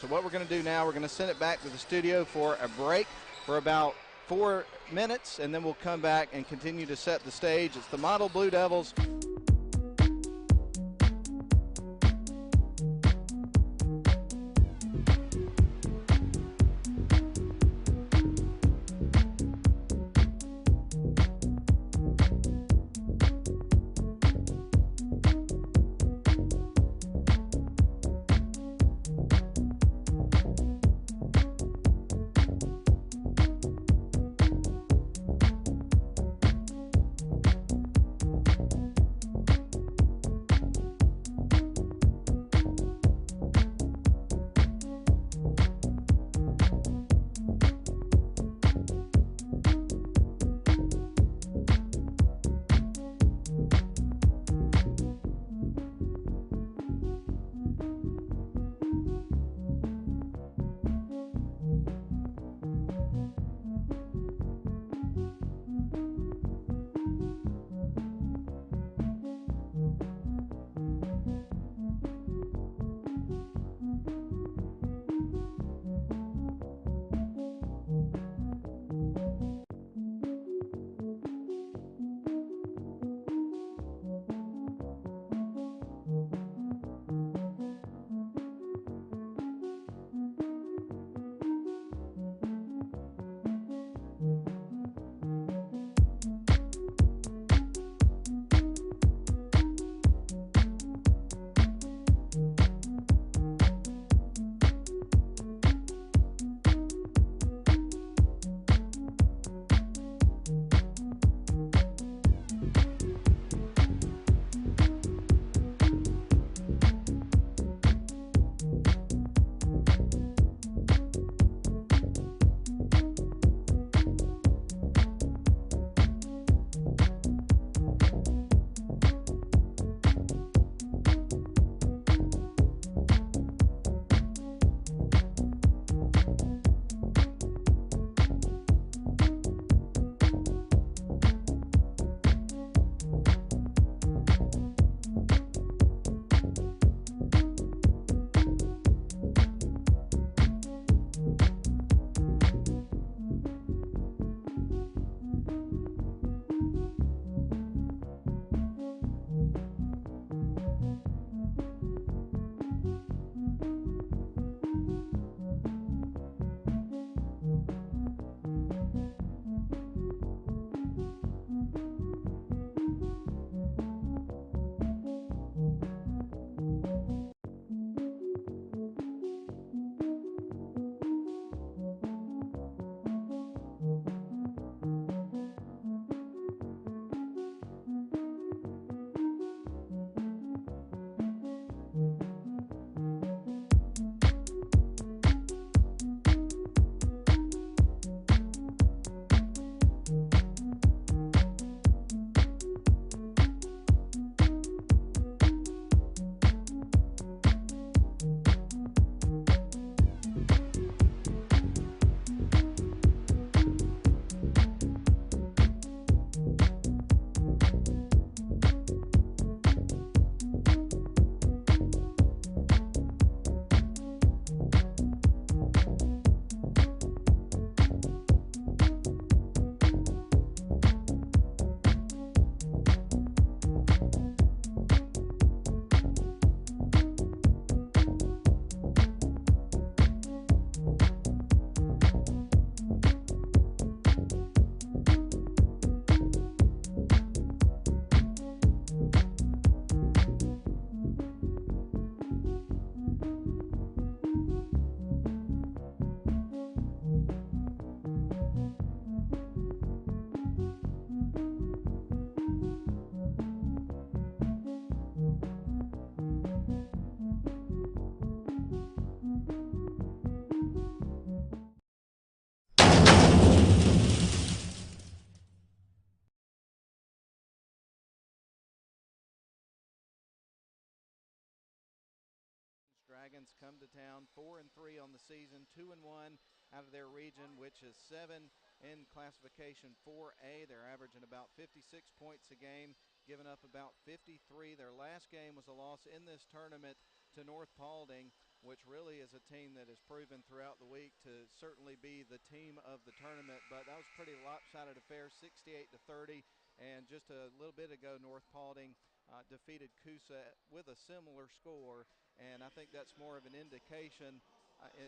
So what we're going to do now, we're going to send it back to the studio for a break for about 4 minutes, and then we'll come back and continue to set the stage. It's the Model Blue Devils. Dragons come to town 4-3 on the season, 2-1 out of their region, which is 7 in classification 4A. They're averaging about 56 points a game, giving up about 53. Their last game was a loss in this tournament to North Paulding. which really is a team that has proven throughout the week to certainly be the team of the tournament. But that was a pretty lopsided affair, 68-30. And just a little bit ago, North Paulding defeated Coosa with a similar score. And I think that's more of an indication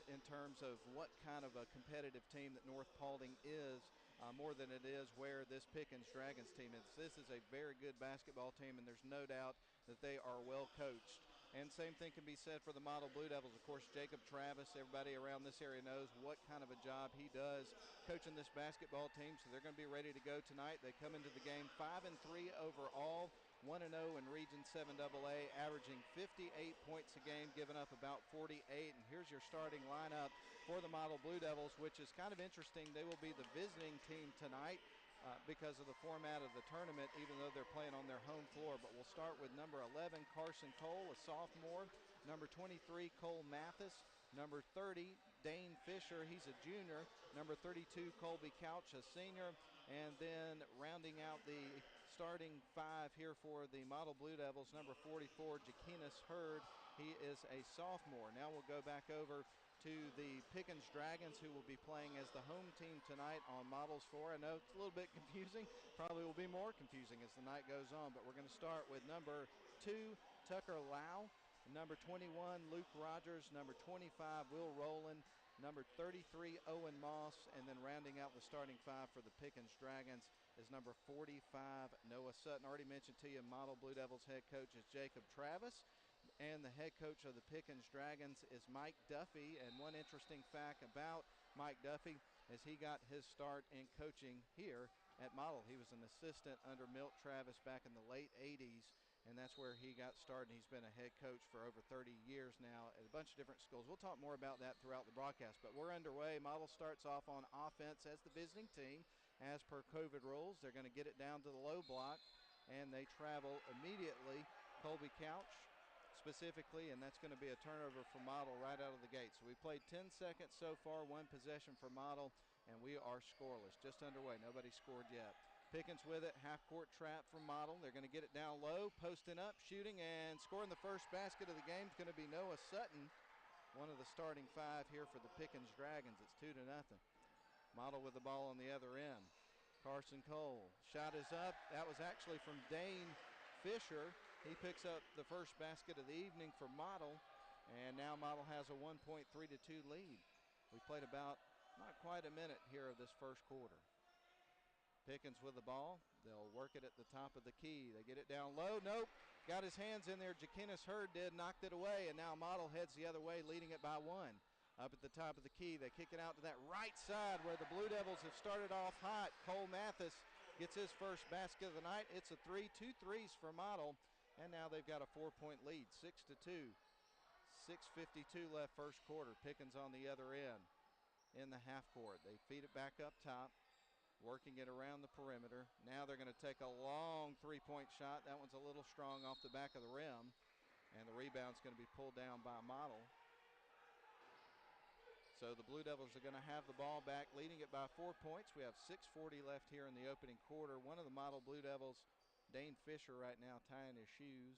in terms of what kind of a competitive team that North Paulding is, more than it is where this Pickens Dragons team is. This is a very good basketball team, and there's no doubt that they are well coached. And same thing can be said for the Model Blue Devils. Of course, Jacob Travis, everybody around this area knows what kind of a job he does coaching this basketball team, so they're going to be ready to go tonight. They come into the game 5-3 overall, 1-0 in Region 7AA, averaging 58 points a game, giving up about 48. And here's your starting lineup for the Model Blue Devils, which is kind of interesting. They will be the visiting team tonight because of the format of the tournament, even though they're playing on their home floor. But we'll start with number 11, Carson Cole, a sophomore. Number 23, Cole Mathis. Number 30, Dane Fisher, he's a junior. Number 32, Colby Couch, a senior. And then rounding out the starting five here for the Model Blue Devils, number 44, Jaquinas Hurd, he is a sophomore. Now we'll go back over to the Pickens Dragons, who will be playing as the home team tonight on Model's floor. I know it's a little bit confusing, probably will be more confusing as the night goes on, but we're going to start with number 2, Tucker Lau. Number 21, Luke Rogers. Number 25, Will Rowland. Number 33, Owen Moss. And then rounding out the starting five for the Pickens Dragons is number 45, Noah Sutton. Already mentioned to you, Model Blue Devils head coach is Jacob Travis. And the head coach of the Pickens Dragons is Mike Duffy. And one interesting fact about Mike Duffy is he got his start in coaching here at Model. He was an assistant under Milt Travis back in the late 80s. And that's where he got started. He's been a head coach for over 30 years now at a bunch of different schools. We'll talk more about that throughout the broadcast, but we're underway. Model starts off on offense as the visiting team. As per COVID rules, they're going to get it down to the low block, and they travel immediately. Colby Couch specifically, and that's going to be a turnover for Model right out of the gate. So we played 10 seconds so far, one possession for Model, and we are scoreless. Just underway. Nobody scored yet. Pickens with it, half-court trap from Model. They're going to get it down low, posting up, shooting, and scoring the first basket of the game is going to be Noah Sutton, one of the starting five here for the Pickens Dragons. It's 2-0. Model with the ball on the other end. Carson Cole, shot is up. That was actually from Dane Fisher. He picks up the first basket of the evening for Model, and now Model has a 1.3-2 lead. We played about not quite a minute here of this first quarter. Pickens with the ball. They'll work it at the top of the key. They get it down low. Nope. Got his hands in there. Jaquinas Hurd did. Knocked it away. And now Model heads the other way, leading it by one. Up at the top of the key. They kick it out to that right side where the Blue Devils have started off hot. Cole Mathis gets his first basket of the night. It's a 3. 2 threes for Model. And now they've got a 4-point lead, 6-2. 6:52 left first quarter. Pickens on the other end in the half court. They feed it back up top, working it around the perimeter. Now they're going to take a long three-point shot. That one's a little strong off the back of the rim. And the rebound's going to be pulled down by Model. So the Blue Devils are going to have the ball back, leading it by 4 points. We have 6:40 left here in the opening quarter. One of the Model Blue Devils, Dane Fisher, right now tying his shoes.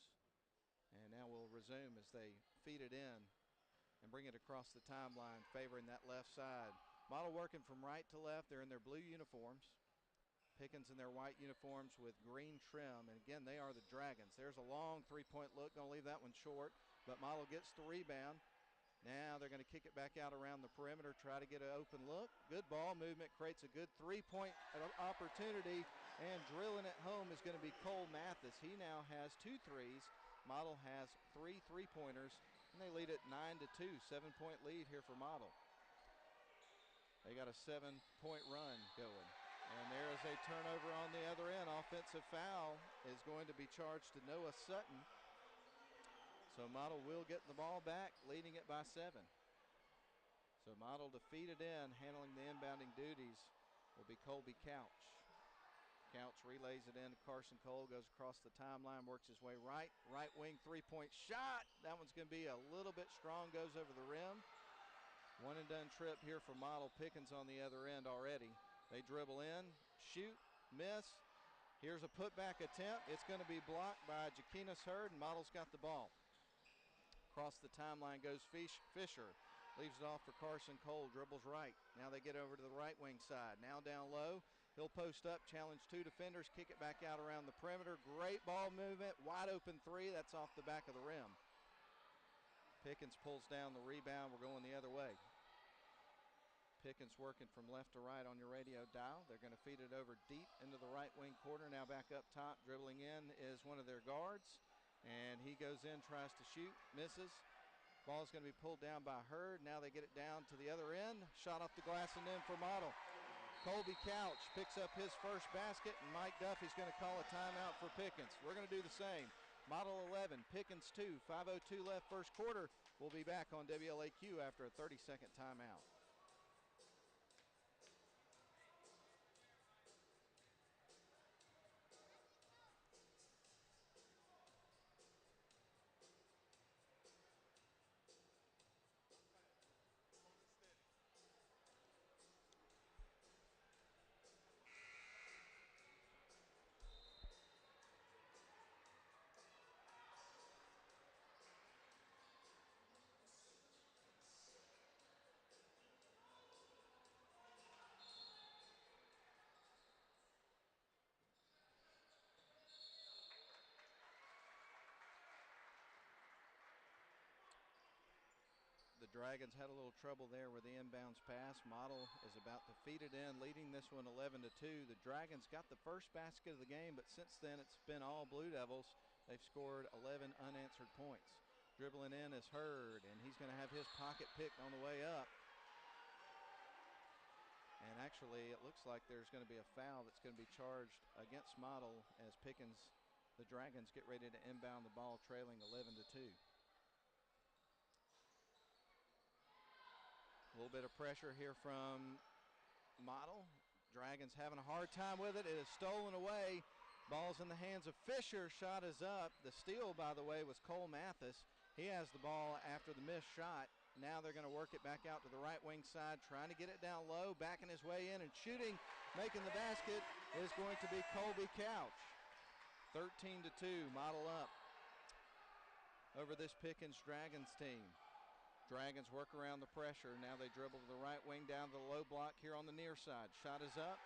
And now we'll resume as they feed it in and bring it across the timeline, favoring that left side. Model working from right to left. They're in their blue uniforms. Pickens in their white uniforms with green trim. And again, they are the Dragons. There's a long three-point look. Going to leave that one short. But Model gets the rebound. Now they're going to kick it back out around the perimeter, try to get an open look. Good ball movement, creates a good three-point opportunity. And drilling it home is going to be Cole Mathis. He now has 2 threes. Model has 3 3-pointers. And they lead it 9-2. 7-point lead here for Model. They got a 7-point run going. And there is a turnover on the other end. Offensive foul is going to be charged to Noah Sutton. So Model will get the ball back, leading it by 7. So Model to feed it in, handling the inbounding duties will be Colby Couch. Couch relays it in to Carson Cole, goes across the timeline, works his way right wing three-point shot. That one's going to be a little bit strong, goes over the rim. One and done trip here for Model. Pickens on the other end already. They dribble in, shoot, miss. Here's a putback attempt. It's going to be blocked by Jaquinas Hurd, and Model's got the ball. Across the timeline goes Fisher. Leaves it off for Carson Cole. Dribbles right. Now they get over to the right wing side. Now down low. He'll post up, challenge two defenders, kick it back out around the perimeter. Great ball movement. Wide open three. That's off the back of the rim. Pickens pulls down the rebound. We're going the other way. Pickens working from left to right on your radio dial. They're going to feed it over deep into the right wing corner. Now back up top. Dribbling in is one of their guards. And he goes in, tries to shoot, misses. Ball's going to be pulled down by Hurd. Now they get it down to the other end. Shot off the glass and in for Model. Colby Couch picks up his first basket, and Mike Duffy's going to call a timeout for Pickens. We're going to do the same. Model 11, Pickens 2, 5:02 left first quarter. We'll be back on WLAQ after a 30-second timeout. The Dragons had a little trouble there with the inbounds pass. Model is about to feed it in, leading this one 11-2. The Dragons got the first basket of the game, but since then it's been all Blue Devils. They've scored 11 unanswered points. Dribbling in is Hurd, and he's going to have his pocket picked on the way up. And actually, it looks like there's going to be a foul that's going to be charged against Model as Pickens, the Dragons, get ready to inbound the ball, trailing 11-2. A little bit of pressure here from Model. Dragons having a hard time with it. It is stolen away. Ball's in the hands of Fisher. Shot is up. The steal, by the way, was Cole Mathis. He has the ball after the missed shot. Now they're going to work it back out to the right wing side, trying to get it down low, backing his way in and shooting. Making the basket is going to be Colby Couch. 13-2, Model up over this Pickens Dragons team. Dragons work around the pressure. Now they dribble to the right wing down to the low block here on the near side. Shot is up,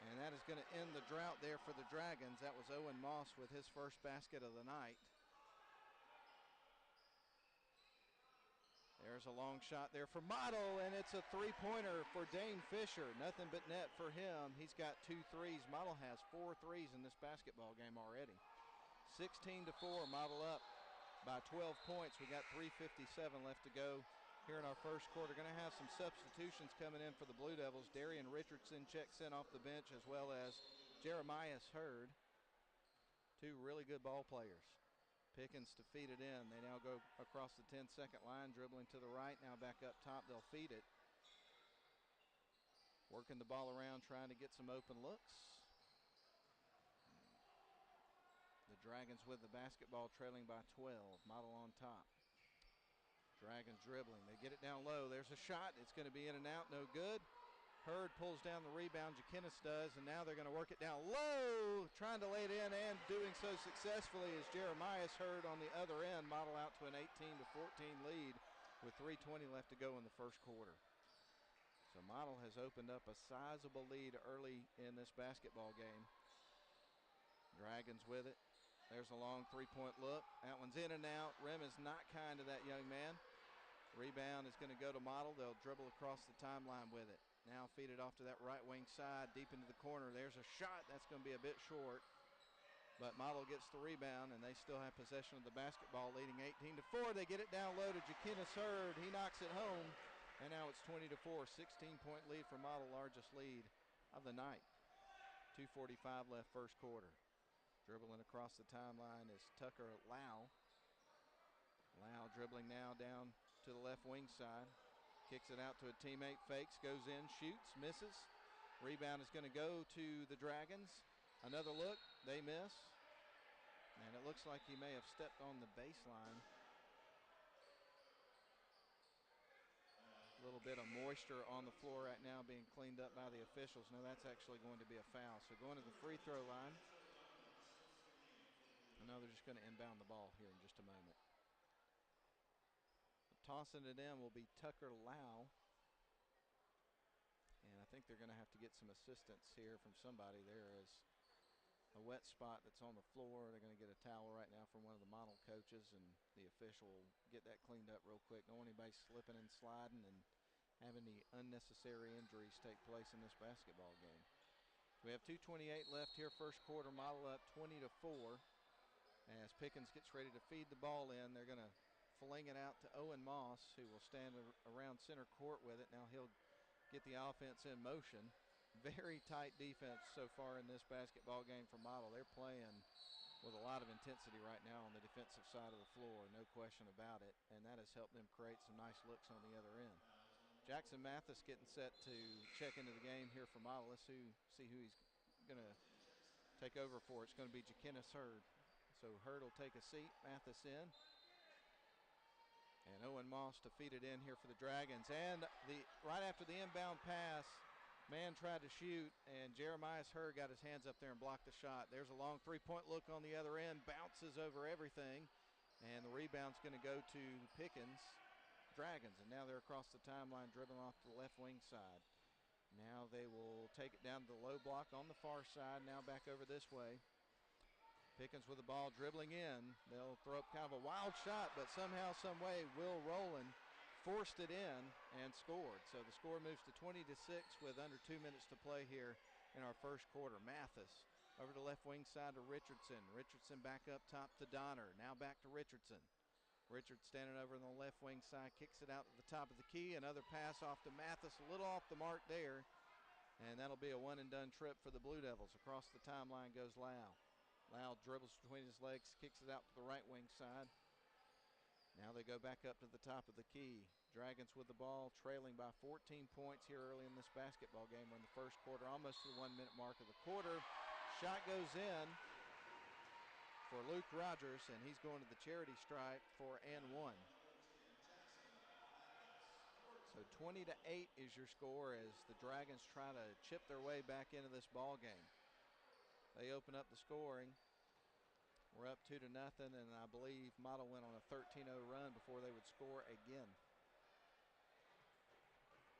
and that is going to end the drought there for the Dragons. That was Owen Moss with his first basket of the night. There's a long shot there for Model, and it's a three-pointer for Dane Fisher. Nothing but net for him. He's got 2 threes. Model has 4 threes in this basketball game already. 16-4, Model up by 12 points. We got 3:57 left to go here in our first quarter. Going to have some substitutions coming in for the Blue Devils. Darian Richardson checks in off the bench, as well as Jeremiah Hurd. 2 really good ball players. Pickens to feed it in. They now go across the 10-second line, dribbling to the right. Now back up top. They'll feed it. Working the ball around, trying to get some open looks. The Dragons with the basketball, trailing by 12. Model on top. Dragons dribbling. They get it down low. There's a shot. It's going to be in and out. No good. Hurd pulls down the rebound. Jakinis does, and now they're going to work it down low. Trying to lay it in, and doing so successfully is Jeremiah Hurd on the other end. Model out to an 18-14 lead with 3:20 left to go in the first quarter. So Model has opened up a sizable lead early in this basketball game. Dragons with it. There's a long three-point look. That one's in and out. Rim is not kind to that young man. Rebound is going to go to Model. They'll dribble across the timeline with it. Now feed it off to that right wing side, deep into the corner. There's a shot. That's going to be a bit short. But Model gets the rebound, and they still have possession of the basketball, leading 18-4. They get it down low to Jakinis Hurd. He knocks it home, and now it's 20-4. 16-point lead for Model, largest lead of the night. 2:45 left first quarter. Dribbling across the timeline is Tucker Lau. Lau dribbling now down to the left wing side. Kicks it out to a teammate, fakes, goes in, shoots, misses. Rebound is going to go to the Dragons. Another look, they miss. And it looks like he may have stepped on the baseline. A little bit of moisture on the floor right now being cleaned up by the officials. No, that's actually going to be a foul. So going to the free throw line. I know they're just going to inbound the ball here in just a moment. Tossing it in will be Tucker Lau. And I think they're going to have to get some assistance here from somebody. There is a wet spot that's on the floor. They're going to get a towel right now from one of the model coaches, and the official will get that cleaned up real quick. Don't want anybody slipping and sliding and having any unnecessary injuries take place in this basketball game. We have 2:28 left here, first quarter. Model up 20-4. As Pickens gets ready to feed the ball in, they're going to fling it out to Owen Moss, who will stand around center court with it. Now he'll get the offense in motion. Very tight defense so far in this basketball game for Model. They're playing with a lot of intensity right now on the defensive side of the floor, no question about it, and that has helped them create some nice looks on the other end. Jackson Mathis getting set to check into the game here for Model. Let's see who he's going to take over for. It's going to be Jakenis Hurd. So Hurd will take a seat, Mathis in. And Owen Moss to feed it in here for the Dragons. And right after the inbound pass, man tried to shoot, and Jeremiah Hurd got his hands up there and blocked the shot. There's a long three-point look on the other end, bounces over everything, and the rebound's going to go to Pickens Dragons. And now they're across the timeline, dribbling off to the left wing side. Now they will take it down to the low block on the far side, now back over this way. Pickens with the ball dribbling in. They'll throw up kind of a wild shot, but somehow, some way, Will Rowland forced it in and scored. So the score moves to 20-6 with under 2 minutes to play here in our first quarter. Mathis over to left wing side to Richardson. Richardson back up top to Donner. Now back to Richardson. Richard standing over on the left wing side, kicks it out to the top of the key. Another pass off to Mathis, a little off the mark there. And that'll be a one-and-done trip for the Blue Devils. Across the timeline goes Lau. Lau dribbles between his legs, kicks it out to the right wing side. Now they go back up to the top of the key. Dragons with the ball, trailing by 14 points here early in this basketball game. We're in the first quarter, almost to the 1 minute mark of the quarter. Shot goes in for Luke Rogers, and he's going to the charity stripe for and one. So 20-8 is your score as the Dragons try to chip their way back into this ball game. They open up the scoring. We're up 2-0, and I believe Model went on a 13-0 run before they would score again.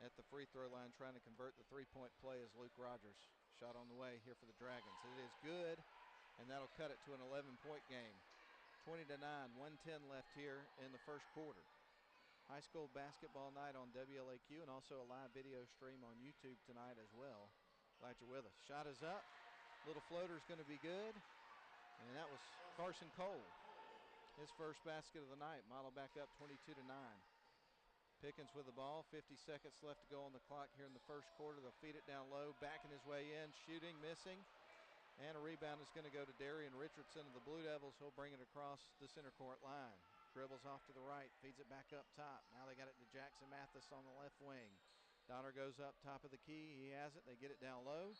At the free throw line, trying to convert the three-point play is Luke Rogers. Shot on the way here for the Dragons. It is good, and that'll cut it to an 11-point game. 20-9, 1:10 left here in the first quarter. High school basketball night on WLAQ, and also a live video stream on YouTube tonight as well. Glad you're with us. Shot is up. Little floater's going to be good. And that was Carson Cole. His first basket of the night. Model back up 22-9. Pickens with the ball. 50 seconds left to go on the clock here in the first quarter. They'll feed it down low. Backing his way in. Shooting. Missing. And a rebound is going to go to Darian Richardson of the Blue Devils. He'll bring it across the center court line. Dribbles off to the right. Feeds it back up top. Now they got it to Jackson Mathis on the left wing. Donner goes up top of the key. He has it. They get it down low.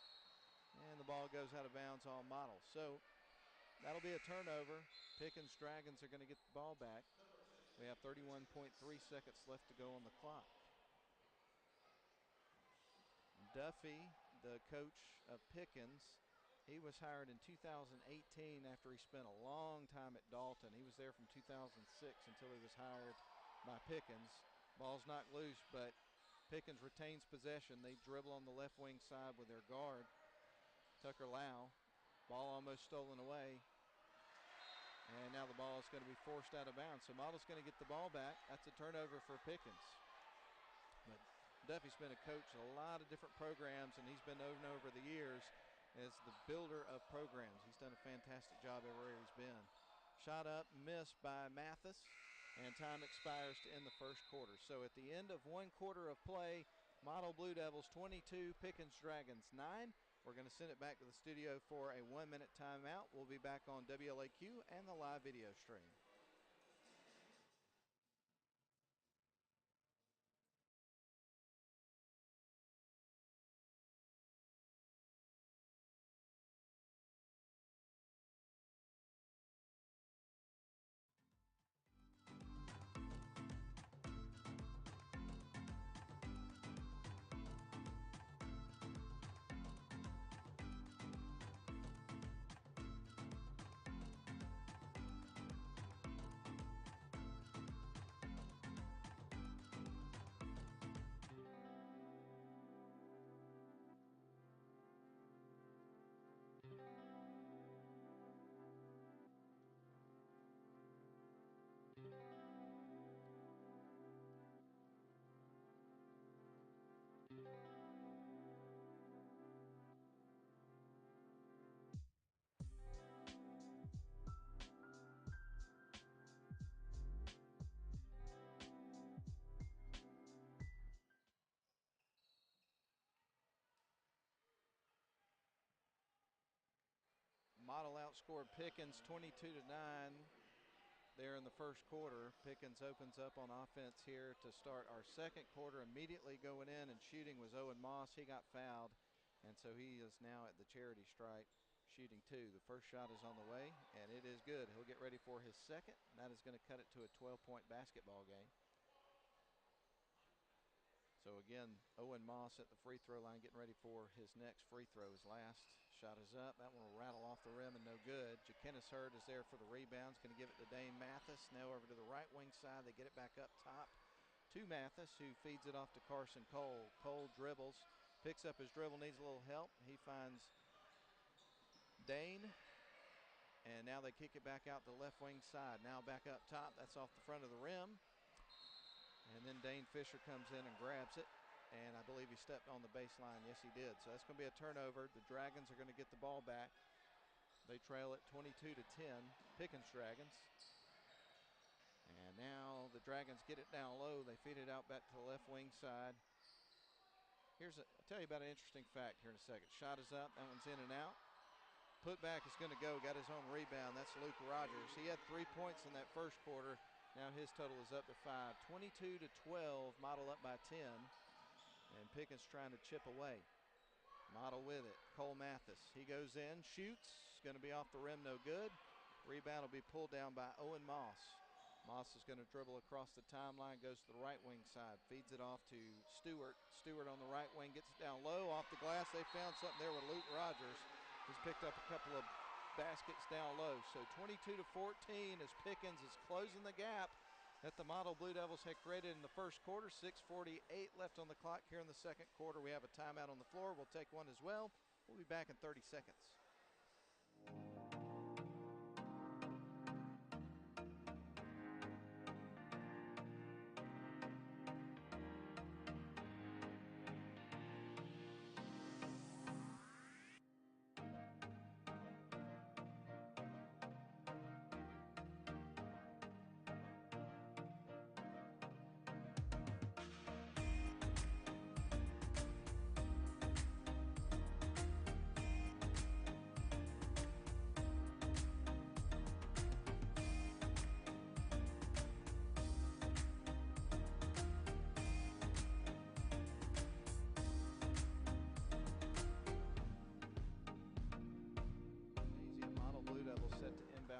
And the ball goes out of bounds on Model. So that'll be a turnover. Pickens Dragons are going to get the ball back. We have 31.3 seconds left to go on the clock. Duffy, the coach of Pickens, he was hired in 2018 after he spent a long time at Dalton. He was there from 2006 until he was hired by Pickens. Ball's knocked loose, but Pickens retains possession. They dribble on the left wing side with their guard, Tucker Lau. Ball almost stolen away. And now the ball is going to be forced out of bounds. So Model's going to get the ball back. That's a turnover for Pickens. But Duffy's been a coach in a lot of different programs, and he's been known over the years as the builder of programs. He's done a fantastic job everywhere he's been. Shot up, missed by Mathis, and time expires to end the first quarter. So at the end of one quarter of play, Model Blue Devils 22, Pickens Dragons 9. We're going to send it back to the studio for a 1 minute timeout. We'll be back on WLAQ and the live video stream. outscored Pickens 22-9 there in the first quarter. Pickens opens up on offense here to start our second quarter. Immediately going in and shooting was Owen Moss. He got fouled, and so he is now at the charity stripe shooting 2. The first shot is on the way, and it is good. He'll get ready for his second, and that is going to cut it to a 12-point basketball game. So again, Owen Moss at the free throw line getting ready for his next free throw. His last shot is up. That one will rattle off the rim and no good. Jakenis Hurd is there for the rebounds. Going to give it to Dane Mathis. Now over to the right wing side. They get it back up top to Mathis, who feeds it off to Carson Cole. Cole dribbles, picks up his dribble, needs a little help. He finds Dane. And now they kick it back out the left wing side. Now back up top. That's off the front of the rim. And then Dane Fisher comes in and grabs it. And I believe he stepped on the baseline. Yes, he did. So that's going to be a turnover. The Dragons are going to get the ball back. They trail it 22-10, Pickens Dragons. And now the Dragons get it down low. They feed it out back to the left wing side. I'll tell you about an interesting fact here in a second. Shot is up. That one's in and out. Putback is going to go. Got his own rebound. That's Luke Rogers. He had 3 points in that first quarter. Now his total is up to 5. 22-12, Model up by 10. And Pickens trying to chip away. Model with it. Cole Mathis. He goes in, shoots. Going to be off the rim, no good. Rebound will be pulled down by Owen Moss. Moss is going to dribble across the timeline, goes to the right wing side, feeds it off to Stewart. Stewart on the right wing gets it down low, off the glass. They found something there with Luke Rogers. He's picked up a couple of baskets down low. So 22-14 as Pickens is closing the gap that the Model Blue Devils had created in the first quarter. 6:48 left on the clock here in the second quarter. We have a timeout on the floor. We'll take one as well. We'll be back in 30 seconds.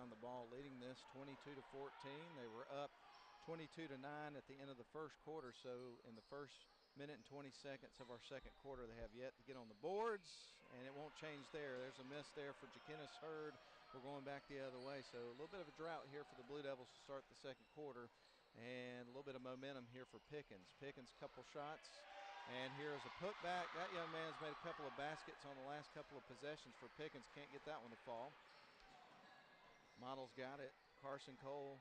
The ball, leading this 22-14. They were up 22-9 at the end of the first quarter. So in the first minute and 20 seconds of our second quarter, they have yet to get on the boards, and it won't change there. There's a miss there for Jakenis Hurd. We're going back the other way. So a little bit of a drought here for the Blue Devils to start the second quarter, and a little bit of momentum here for Pickens. Pickens, couple shots, and here is a putback. That young man's made a couple of baskets on the last couple of possessions for Pickens. Can't get that one to fall. Model's got it. Carson Cole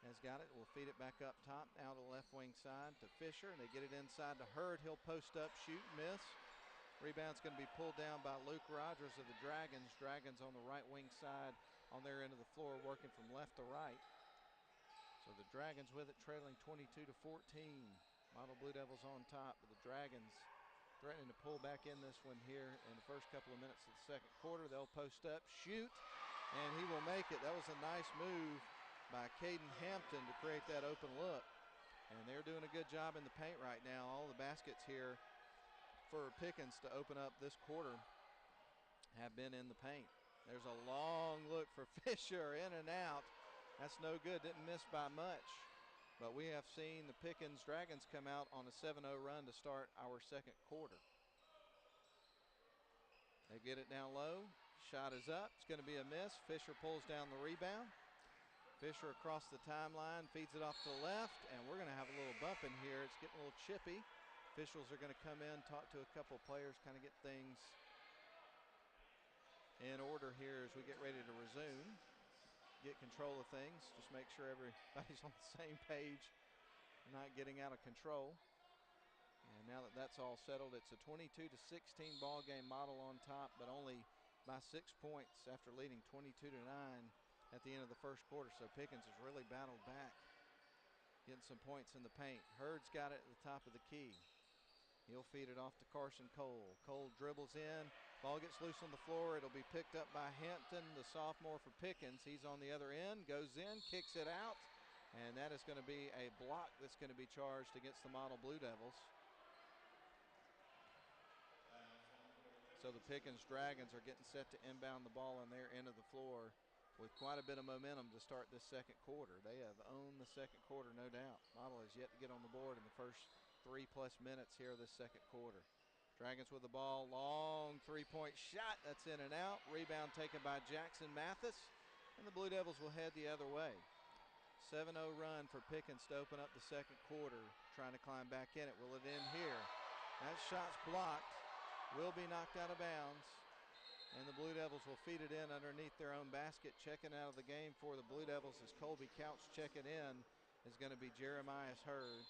has got it. We'll feed it back up top, now to the left wing side to Fisher. And they get it inside to Hurd. He'll post up, shoot, miss. Rebound's going to be pulled down by Luke Rogers of the Dragons. Dragons on the right wing side on their end of the floor, working from left to right. So the Dragons with it, trailing 22-14. Model Blue Devils on top, but the Dragons threatening to pull back in this one here in the first couple of minutes of the second quarter. They'll post up, shoot, and he will make it. That was a nice move by Caden Hampton to create that open look. And they're doing a good job in the paint right now. All the baskets here for Pickens to open up this quarter have been in the paint. There's a long look for Fisher, in and out. That's no good, didn't miss by much. But we have seen the Pickens Dragons come out on a 7-0 run to start our second quarter. They get it down low. Shot is up. It's going to be a miss. Fisher pulls down the rebound. Fisher across the timeline, feeds it off to the left, and we're going to have a little bump in here. It's getting a little chippy. Officials are going to come in, talk to a couple players, kind of get things in order here as we get ready to resume. Get control of things. Just make sure everybody's on the same page, not getting out of control. And now that that's all settled, it's a 22-16 ball game. Model on top, but only by 6 points after leading 22-9 at the end of the first quarter. So Pickens has really battled back, getting some points in the paint. Hurd's got it at the top of the key. He'll feed it off to Carson Cole. Cole dribbles in, Ball gets loose on the floor. It'll be picked up by Hampton, the sophomore for Pickens. He's on the other end, goes in, kicks it out, and that is going to be a block that's going to be charged against the Model Blue Devils. So the Pickens Dragons are getting set to inbound the ball on their end of the floor with quite a bit of momentum to start this second quarter. They have owned the second quarter, no doubt. Model has yet to get on the board in the first 3+ minutes here of this second quarter. Dragons with the ball, long three-point shot. That's in and out. Rebound taken by Jackson Mathis, and the Blue Devils will head the other way. 7-0 run for Pickens to open up the second quarter, trying to climb back in it. Will it end here? That shot's blocked, will be knocked out of bounds, and the Blue Devils will feed it in underneath their own basket. Checking out of the game for the Blue Devils as Colby Couch checking in is going to be Jeremiah Hurd.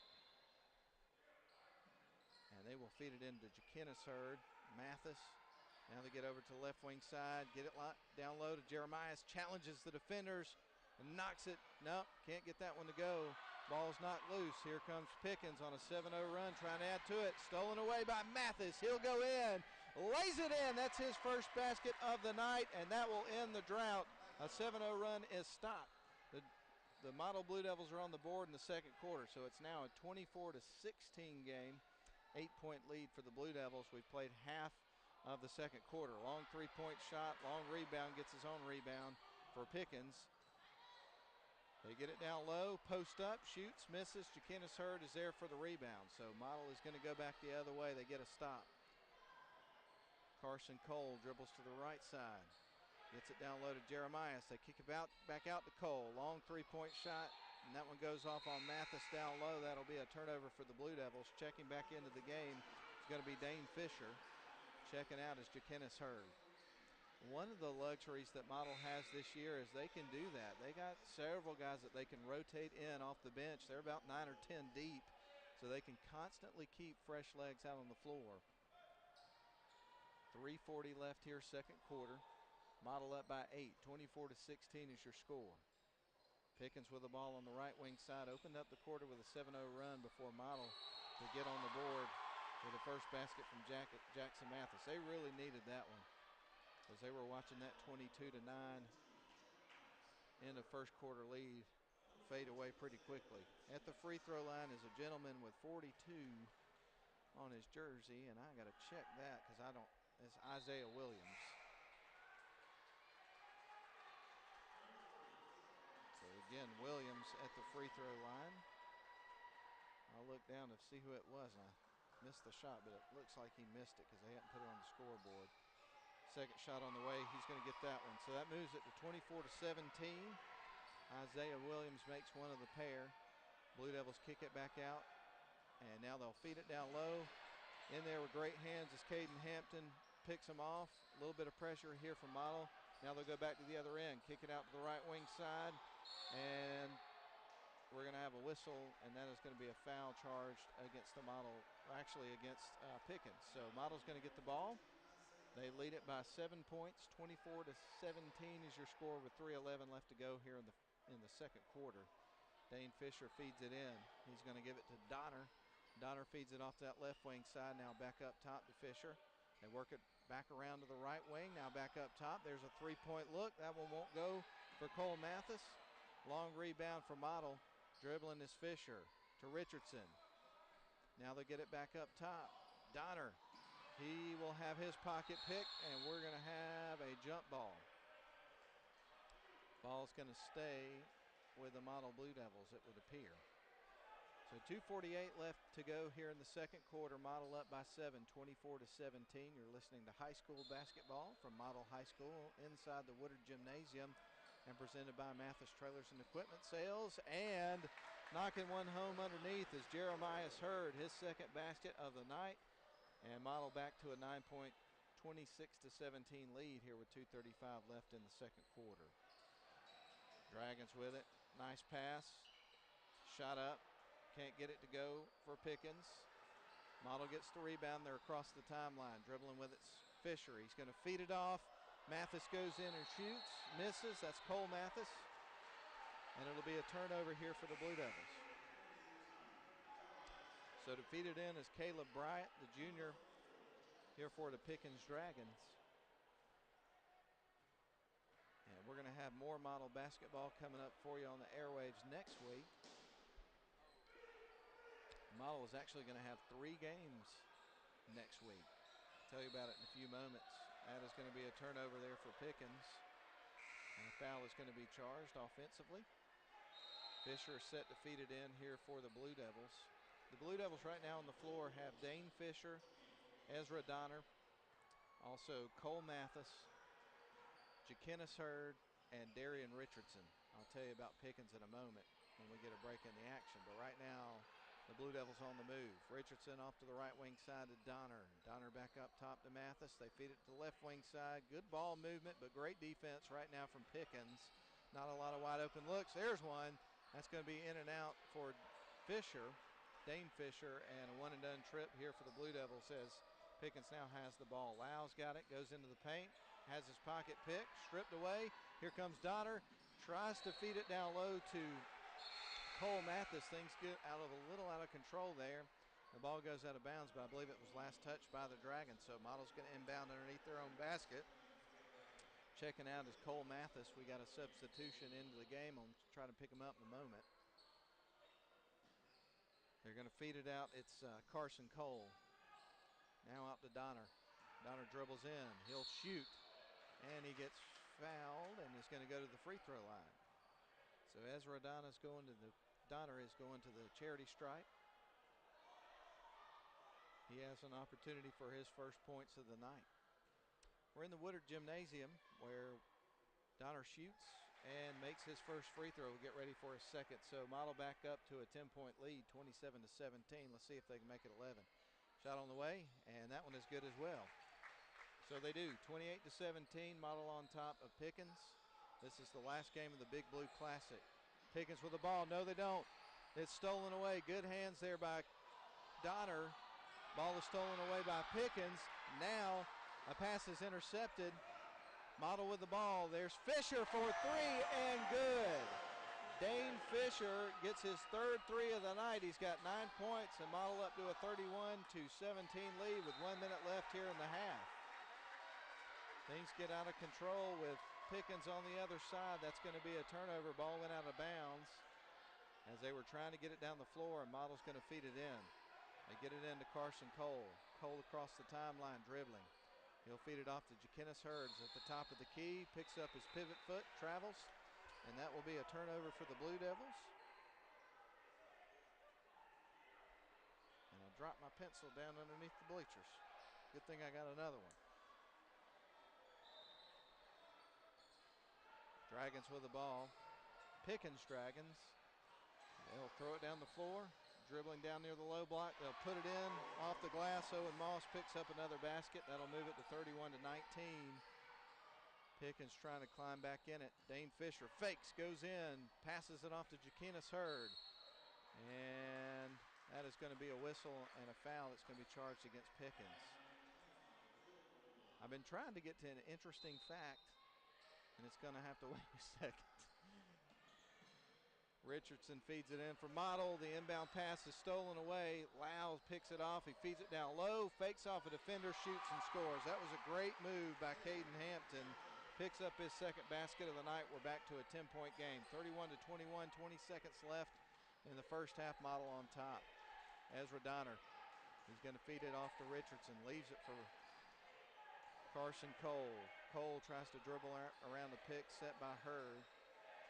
And they will feed it into Jaquinnis Hurd. Mathis. Now they get over to the left wing side. Get it down low to Jeremiah. Challenges the defenders and knocks it. Nope, can't get that one to go. Ball's not loose. Here comes Pickens on a 7-0 run, trying to add to it. Stolen away by Mathis. He'll go in. Lays it in. That's his first basket of the night, and that will end the drought. A 7-0 run is stopped. The Model Blue Devils are on the board in the second quarter, so it's now a 24-16 game. 8-point lead for the Blue Devils. We've played half of the second quarter. Long three-point shot, long rebound, gets his own rebound for Pickens. They get it down low, post up, shoots, misses. Jaquinnis Hurd is there for the rebound. So Model is going to go back the other way. They get a stop. Carson Cole dribbles to the right side. Gets it down low to Jeremiah. They kick it back out to Cole. Long three-point shot, and that one goes off on Mathis down low. That'll be a turnover for the Blue Devils. Checking back into the game is going to be Dane Fisher. Checking out is Jaquinnis Hurd. One of the luxuries that Model has this year is they can do that. They got several guys that they can rotate in off the bench. They're about 9 or 10 deep, so they can constantly keep fresh legs out on the floor. 3:40 left here, second quarter. Model up by 8. 24-16 is your score. Pickens with the ball on the right wing side. Opened up the quarter with a 7-0 run before Model to get on the board with the first basket from Jackson Mathis. They really needed that one, as they were watching that 22-9 end of first quarter lead fade away pretty quickly. At the free throw line is a gentleman with 42 on his jersey, and I got to check that because it's Isaiah Williams. So again, Williams at the free throw line. I'll look down to see who it was, and I missed the shot, but it looks like he missed it because they hadn't put it on the scoreboard. Second shot on the way. He's going to get that one. So that moves it to 24-17. Isaiah Williams makes one of the pair. Blue Devils kick it back out, and now they'll feed it down low. In there with great hands is Caden Hampton. Picks them off. A little bit of pressure here from Model. Now they'll go back to the other end. Kick it out to the right wing side, and we're going to have a whistle, and that is going to be a foul charged against the Model, actually against Pickens. So Model's going to get the ball. They lead it by 7 points. 24-17 is your score with 3:11 left to go here in the second quarter. Dane Fisher feeds it in. He's going to give it to Donner. Donner feeds it off that left wing side. Now back up top to Fisher. They work it back around to the right wing. Now back up top. There's a three-point look. That one won't go for Cole Mathis. Long rebound for Model. Dribbling is Fisher to Richardson. Now they get it back up top. Donner. He will have his pocket pick, and we're going to have a jump ball. Ball's going to stay with the Model Blue Devils, it would appear. So 2:48 left to go here in the second quarter. Model up by 7, 24-17. You're listening to high school basketball from Model High School inside the Woodard Gymnasium, and presented by Mathis Trailers and Equipment Sales. And knocking one home underneath is Jeremiah Hurd, his second basket of the night. And Model back to a 9-point, 26-17 lead here with 2:35 left in the second quarter. Dragons with it. Nice pass. Shot up. Can't get it to go for Pickens. Model gets the rebound. They're across the timeline. Dribbling with it's Fisher. He's going to feed it off. Mathis goes in and shoots. Misses. That's Cole Mathis. And it'll be a turnover here for the Blue Devils. So to feed it in is Caleb Bryant, the junior, here for the Pickens Dragons. We're going to have more model basketball coming up for you on the airwaves next week. Model is actually going to have 3 games next week. I'll tell you about it in a few moments. That is going to be a turnover there for Pickens. And a foul is going to be charged offensively. Fisher is set to feed it in here for the Blue Devils. The Blue Devils right now on the floor have Dane Fisher, Ezra Donner, also Cole Mathis, Jakenis Hurd, and Darian Richardson. I'll tell you about Pickens in a moment when we get a break in the action. But right now, the Blue Devils on the move. Richardson off to the right wing side to Donner. Donner back up top to Mathis. They feed it to the left wing side. Good ball movement, but great defense right now from Pickens. Not a lot of wide open looks. There's one. That's going to be in and out for Fisher, Dane Fisher, and a one and done trip here for the Blue Devils as Pickens now has the ball. Lau's got it, goes into the paint, has his pocket picked, stripped away. Here comes Donner, tries to feed it down low to Cole Mathis. Things get a little out of control there. The ball goes out of bounds, but I believe it was last touched by the Dragons. So Model's going to inbound underneath their own basket. Checking out is Cole Mathis. We got a substitution into the game. I'll try to pick him up in a moment. They're going to feed it out. It's Carson Cole. Now out to Donner. Donner dribbles in. He'll shoot. And he gets fouled and is going to go to the free throw line. So Ezra Donner is going to the charity stripe. He has an opportunity for his first points of the night. We're in the Woodard Gymnasium where Donner shoots and makes his first free throw. We'll get ready for his second. So Model back up to a 10-point lead, 27-17. Let's see if they can make it 11. Shot on the way, and that one is good as well. So they do, 28-17, Model on top of Pickens. This is the last game of the Big Blue Classic. Pickens with the ball. No, they don't. It's stolen away. Good hands there by Donner. Ball is stolen away by Pickens. Now a pass is intercepted. Model with the ball. There's Fisher for 3 and good. Dane Fisher gets his third 3 of the night. He's got 9 points and Model up to a 31-17 lead with 1 minute left here in the half. Things get out of control with Pickens on the other side. That's going to be a turnover. Ball went out of bounds as they were trying to get it down the floor, and Model's going to feed it in. They get it into Carson Cole. Cole across the timeline dribbling. He'll feed it off to Jakenis Hurd at the top of the key, picks up his pivot foot, travels, and that will be a turnover for the Blue Devils. And I dropped my pencil down underneath the bleachers. Good thing I got another one. Dragons with the ball. Pickens Dragons. They'll throw it down the floor. Dribbling down near the low block. They'll put it in off the glass. Owen Moss picks up another basket. That'll move it to 31-19. Pickens trying to climb back in it. Dane Fisher fakes, goes in, passes it off to Jakenis Hurd. And that is going to be a whistle and a foul that's going to be charged against Pickens. I've been trying to get to an interesting fact, and it's going to have to wait a second. Richardson feeds it in for Model. The inbound pass is stolen away. Lau picks it off. He feeds it down low, fakes off a defender, shoots and scores. That was a great move by Caden Hampton. Picks up his second basket of the night. We're back to a 10-point game. 31-21, 20 seconds left in the first half. Model on top. Ezra Donner. He's going to feed it off to Richardson. Leaves it for Carson Cole. Cole tries to dribble around the pick set by Hurd.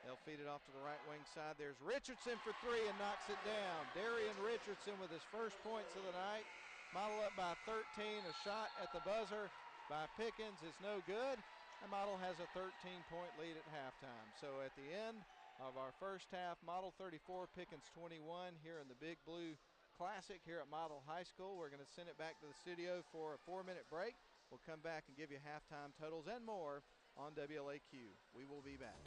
They'll feed it off to the right wing side. There's Richardson for 3 and knocks it down. Darian Richardson with his first points of the night. Model up by 13. A shot at the buzzer by Pickens is no good. And Model has a 13-point lead at halftime. So at the end of our first half, Model 34, Pickens 21 here in the Big Blue Classic here at Model High School. We're going to send it back to the studio for a 4-minute break. We'll come back and give you halftime totals and more on WLAQ. We will be back.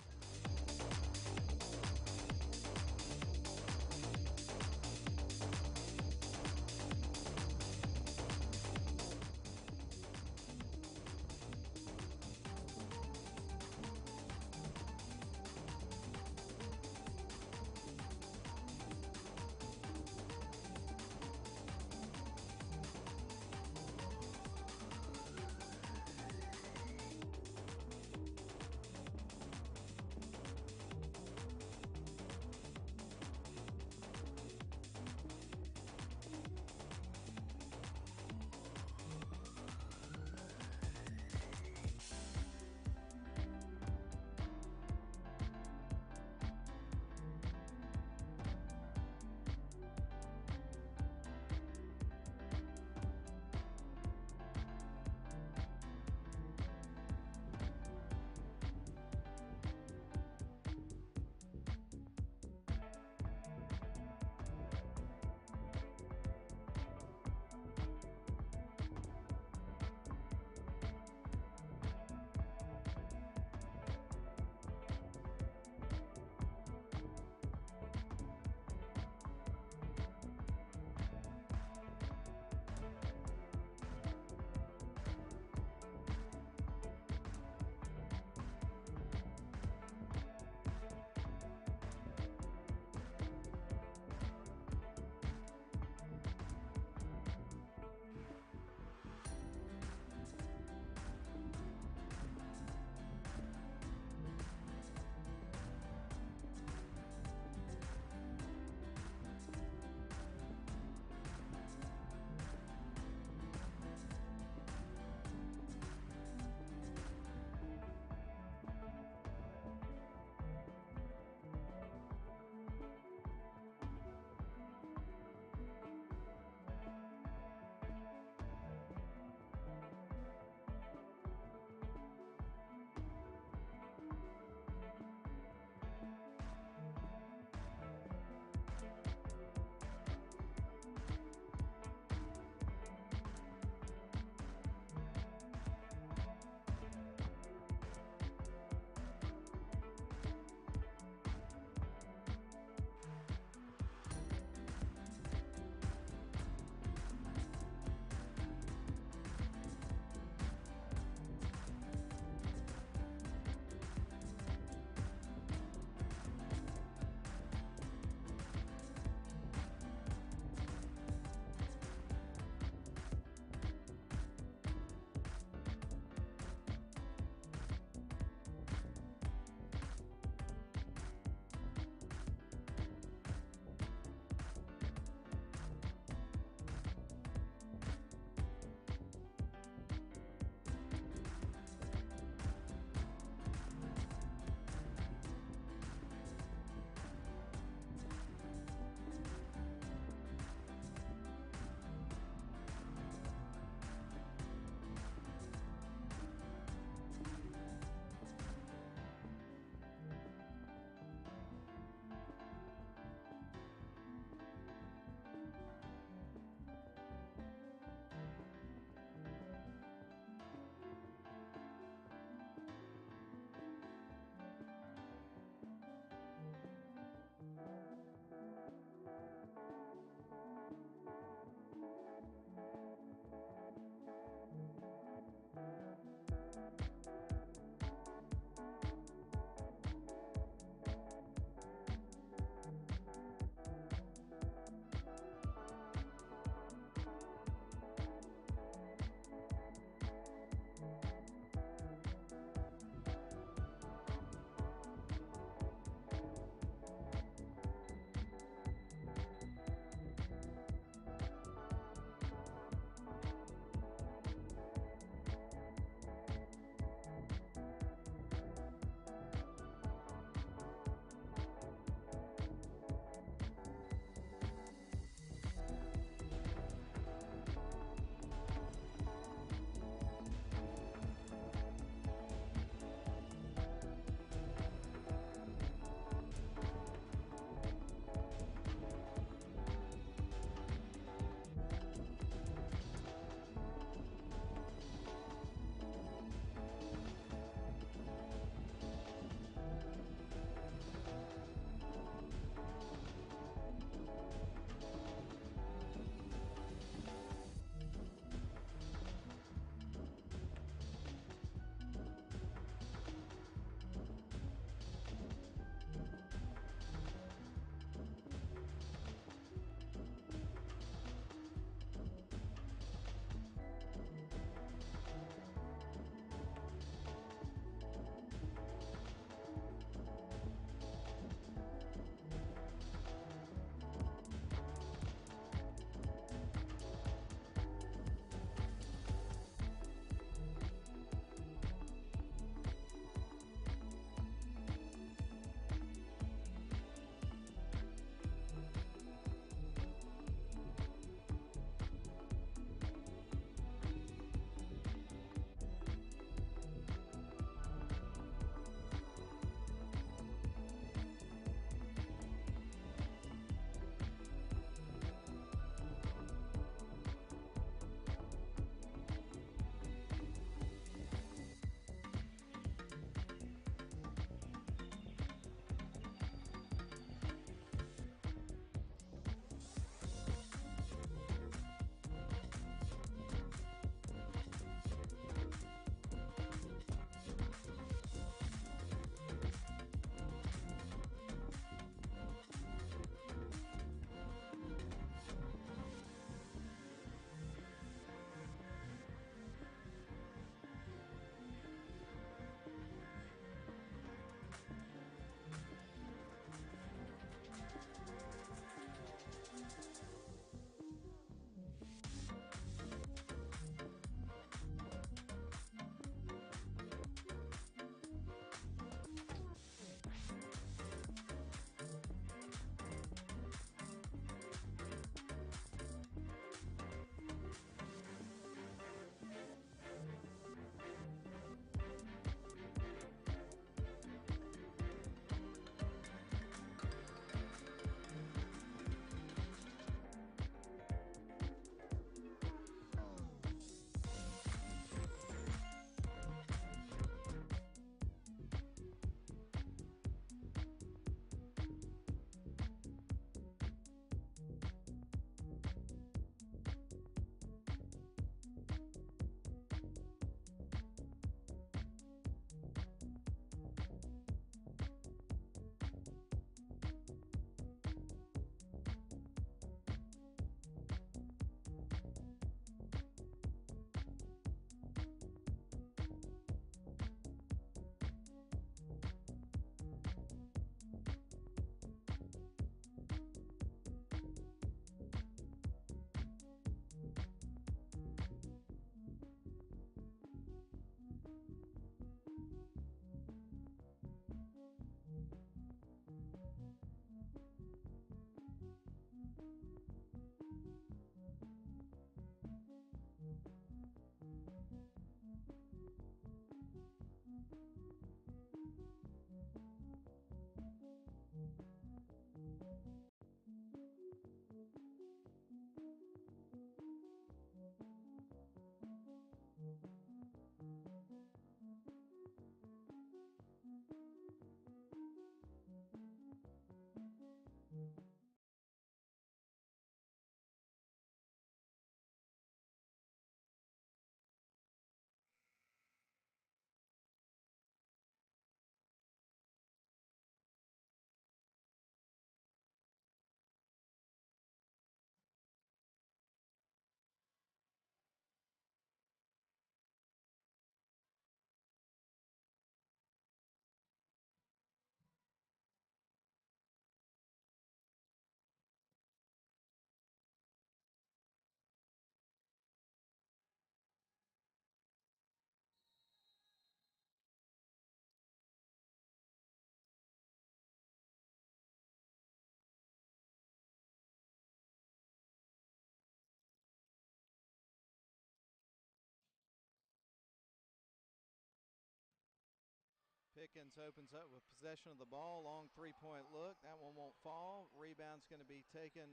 Pickens opens up with possession of the ball. Long three-point look. That one won't fall. Rebound's going to be taken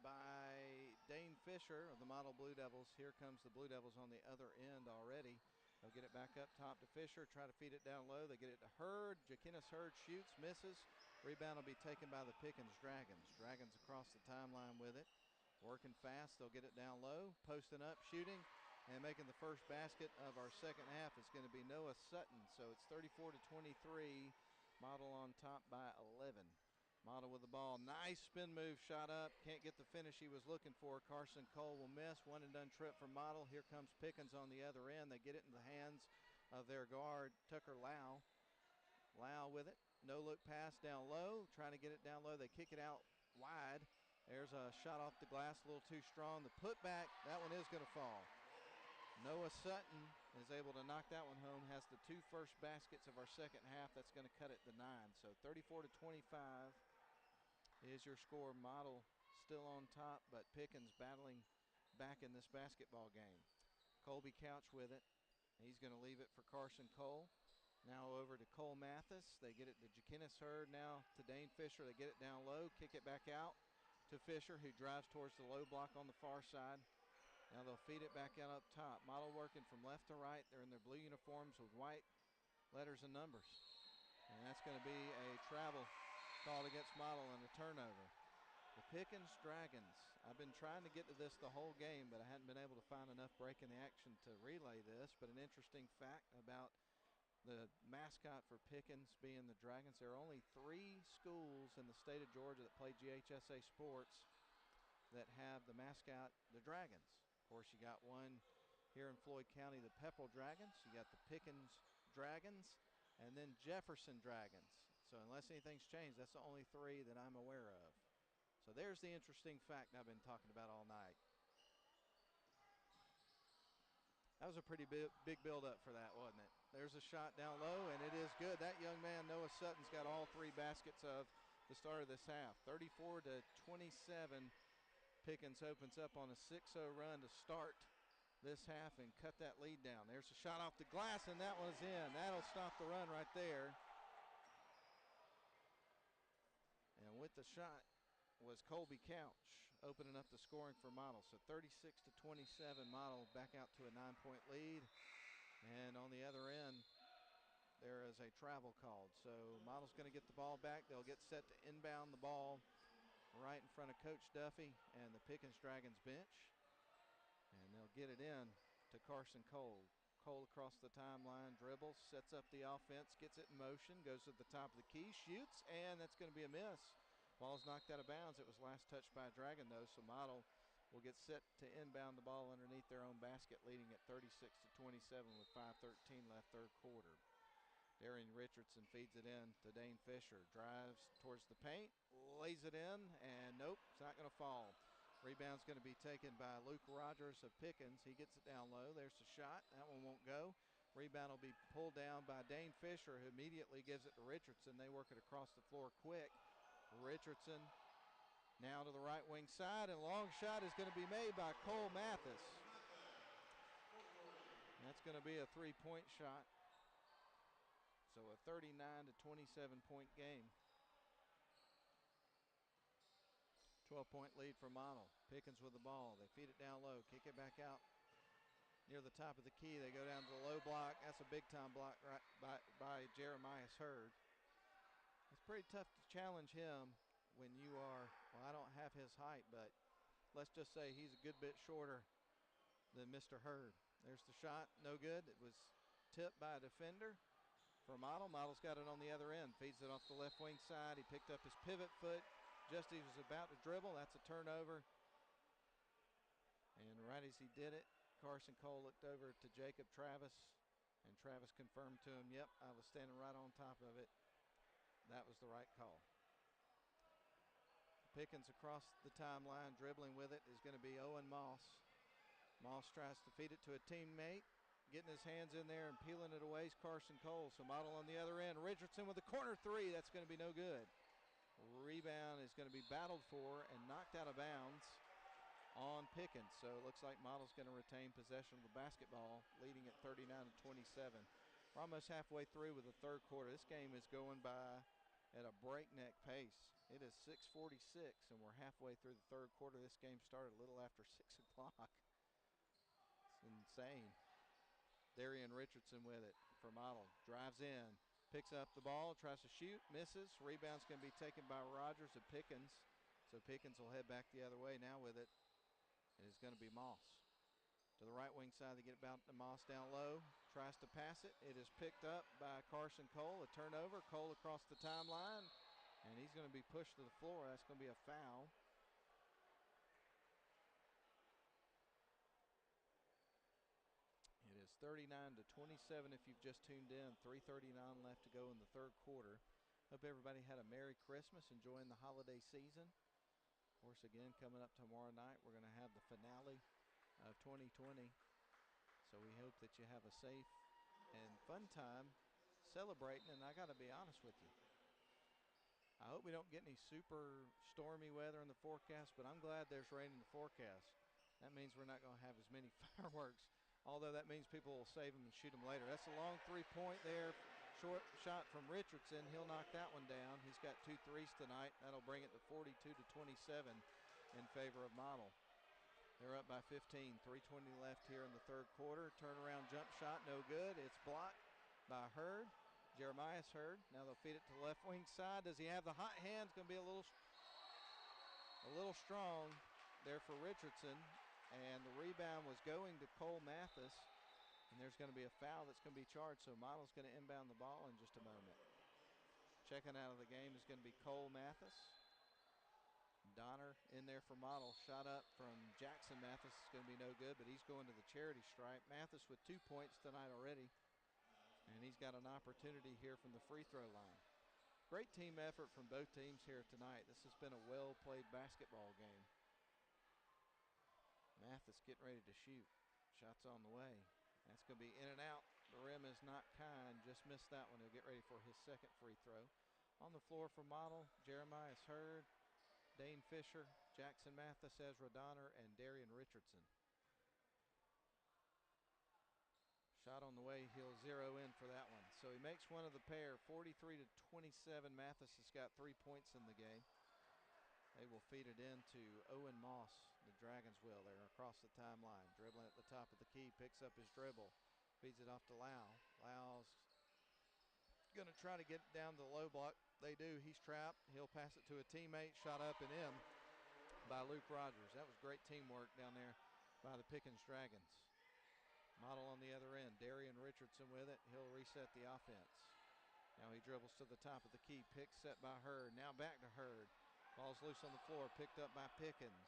by Dane Fisher of the Model Blue Devils. Here comes the Blue Devils on the other end already. They'll get it back up top to Fisher, try to feed it down low. They get it to Hurd. Jaquinas Hurd shoots, misses. Rebound will be taken by the Pickens Dragons. Dragons across the timeline with it. Working fast, they'll get it down low. Posting up, shooting, and making the first basket of our second half is going to be Noah Sutton. So it's 34-23. Model on top by 11. Model with the ball. Nice spin move, shot up. Can't get the finish he was looking for. Carson Cole will miss. One and done trip for Model. Here comes Pickens on the other end. They get it in the hands of their guard, Tucker Lau. Lau with it. No look pass down low. Trying to get it down low. They kick it out wide. There's a shot off the glass, a little too strong. The putback, that one is going to fall. Noah Sutton is able to knock that one home. Has the two first baskets of our second half. That's going to cut it to 9. So 34-25 is your score. Model still on top, but Pickens battling back in this basketball game. Colby Couch with it. He's going to leave it for Carson Cole. Now over to Cole Mathis. They get it to Jaquinas Hurd, now to Dane Fisher. They get it down low, kick it back out to Fisher, who drives towards the low block on the far side. Now they'll feed it back out up top. Model working from left to right. They're in their blue uniforms with white letters and numbers. And that's going to be a travel called against Model and a turnover. The Pickens Dragons. I've been trying to get to this the whole game, but I hadn't been able to find enough break in the action to relay this. But an interesting fact about the mascot for Pickens being the Dragons, there are only 3 schools in the state of Georgia that play GHSA sports that have the mascot, the Dragons. Of course, you got one here in Floyd County, the Pepperell Dragons. You got the Pickens Dragons, and then Jefferson Dragons. So unless anything's changed, that's the only 3 that I'm aware of. So there's the interesting fact I've been talking about all night. That was a pretty big build-up for that, wasn't it? There's a shot down low, and it is good. That young man, Noah Sutton's got all 3 baskets of the start of this half. 34-27. Pickens opens up on a 6-0 run to start this half and cut that lead down. There's a shot off the glass, and that one's in. That'll stop the run right there. And with the shot was Colby Couch, opening up the scoring for Model. So 36-27, Model back out to a 9-point lead. And on the other end, there is a travel called. So Model's going to get the ball back. They'll get set to inbound the ball right in front of Coach Duffy and the Pickens Dragons bench. And they'll get it in to Carson Cole. Cole across the timeline, dribbles, sets up the offense, gets it in motion, goes to the top of the key, shoots, and that's going to be a miss. Ball's knocked out of bounds. It was last touched by a Dragon, though, so Model will get set to inbound the ball underneath their own basket, leading at 36-27 with 5:13 left, third quarter. Darian Richardson feeds it in to Dane Fisher. Drives towards the paint, lays it in, and nope, it's not going to fall. Rebound's going to be taken by Luke Rogers of Pickens. He gets it down low. There's the shot. That one won't go. Rebound will be pulled down by Dane Fisher, who immediately gives it to Richardson. They work it across the floor quick. Richardson now to the right wing side, and a long shot is going to be made by Cole Mathis. That's going to be a 3-point shot. So a 39-27 point game. 12-point lead for Model. Pickens with the ball. They feed it down low, kick it back out near the top of the key. They go down to the low block. That's a big-time block right by Jeremiah Hurd. It's pretty tough to challenge him when you are, well, I don't have his height, but let's just say he's a good bit shorter than Mr. Hurd. There's the shot, no good. It was tipped by a defender for Model. Model's got it on the other end, feeds it off the left wing side. He picked up his pivot foot just as he was about to dribble. That's a turnover. And right as he did it, Carson Cole looked over to Jacob Travis, and Travis confirmed to him, yep, I was standing right on top of it. That was the right call. Pickens across the timeline, dribbling with it, is going to be Owen Moss. Moss tries to feed it to a teammate, getting his hands in there and peeling it away is Carson Cole. So Model on the other end. Richardson with the corner 3. That's going to be no good. Rebound is going to be battled for and knocked out of bounds on Pickens. So it looks like Model's going to retain possession of the basketball, leading at 39-27. We're almost halfway through with the third quarter. This game is going by at a breakneck pace. It is 6:46, and we're halfway through the third quarter. This game started a little after 6 o'clock. It's insane. Darian Richardson with it for Model. Drives in, picks up the ball, tries to shoot, misses. Rebound's going to be taken by Rogers and Pickens. So Pickens will head back the other way now with it. It is going to be Moss. To the right wing side, they get about to Moss down low. Tries to pass it. It is picked up by Carson Cole. A turnover. Cole across the timeline. And he's going to be pushed to the floor. That's going to be a foul. It is 39-27 if you've just tuned in. 3:39 left to go in the third quarter. Hope everybody had a Merry Christmas, enjoying the holiday season. Of course, again, coming up tomorrow night, we're going to have the finale of 2020. So we hope that you have a safe and fun time celebrating. And I got to be honest with you, I hope we don't get any super stormy weather in the forecast, but I'm glad there's rain in the forecast. That means we're not going to have as many fireworks, although that means people will save them and shoot them later. That's a long three-point there. Short shot from Richardson. He'll knock that one down. He's got 2 threes tonight. That'll bring it to 42-27 in favor of Model. They're up by 15. 3:20 left here in the third quarter. Turnaround jump shot, no good. It's blocked by Hurd. Jeremiah's Hurd. Now they'll feed it to the left wing side. Does he have the hot hand? It's going to be a little strong there for Richardson. And the rebound was going to Cole Mathis. And there's going to be a foul that's going to be charged. So Model's going to inbound the ball in just a moment. Checking out of the game is going to be Cole Mathis. Donner in there for Model. Shot up from Jackson Mathis is going to be no good, but he's going to the charity stripe. Mathis with 2 points tonight already, and he's got an opportunity here from the free throw line. Great team effort from both teams here tonight. This has been a well-played basketball game. Mathis getting ready to shoot. Shots on the way. That's going to be in and out. The rim is not kind. Just missed that one. He'll get ready for his second free throw. On the floor for Model, Jeremiah's Hurd, Dane Fisher, Jackson Mathis, Ezra Donner, and Darian Richardson. Shot on the way, he'll zero in for that one. So he makes one of the pair, 43-27. Mathis has got 3 points in the game. They will feed it in to Owen Moss. The Dragons will. They're across the timeline, dribbling at the top of the key, picks up his dribble, feeds it off to Lau. Lau's going to try to get it down to the low block. They do. He's trapped. He'll pass it to a teammate. Shot up and in by Luke Rogers. That was great teamwork down there by the Pickens Dragons. Model on the other end. Darian Richardson with it. He'll reset the offense. Now he dribbles to the top of the key. Pick set by Hurd. Now back to Hurd. Ball's loose on the floor. Picked up by Pickens.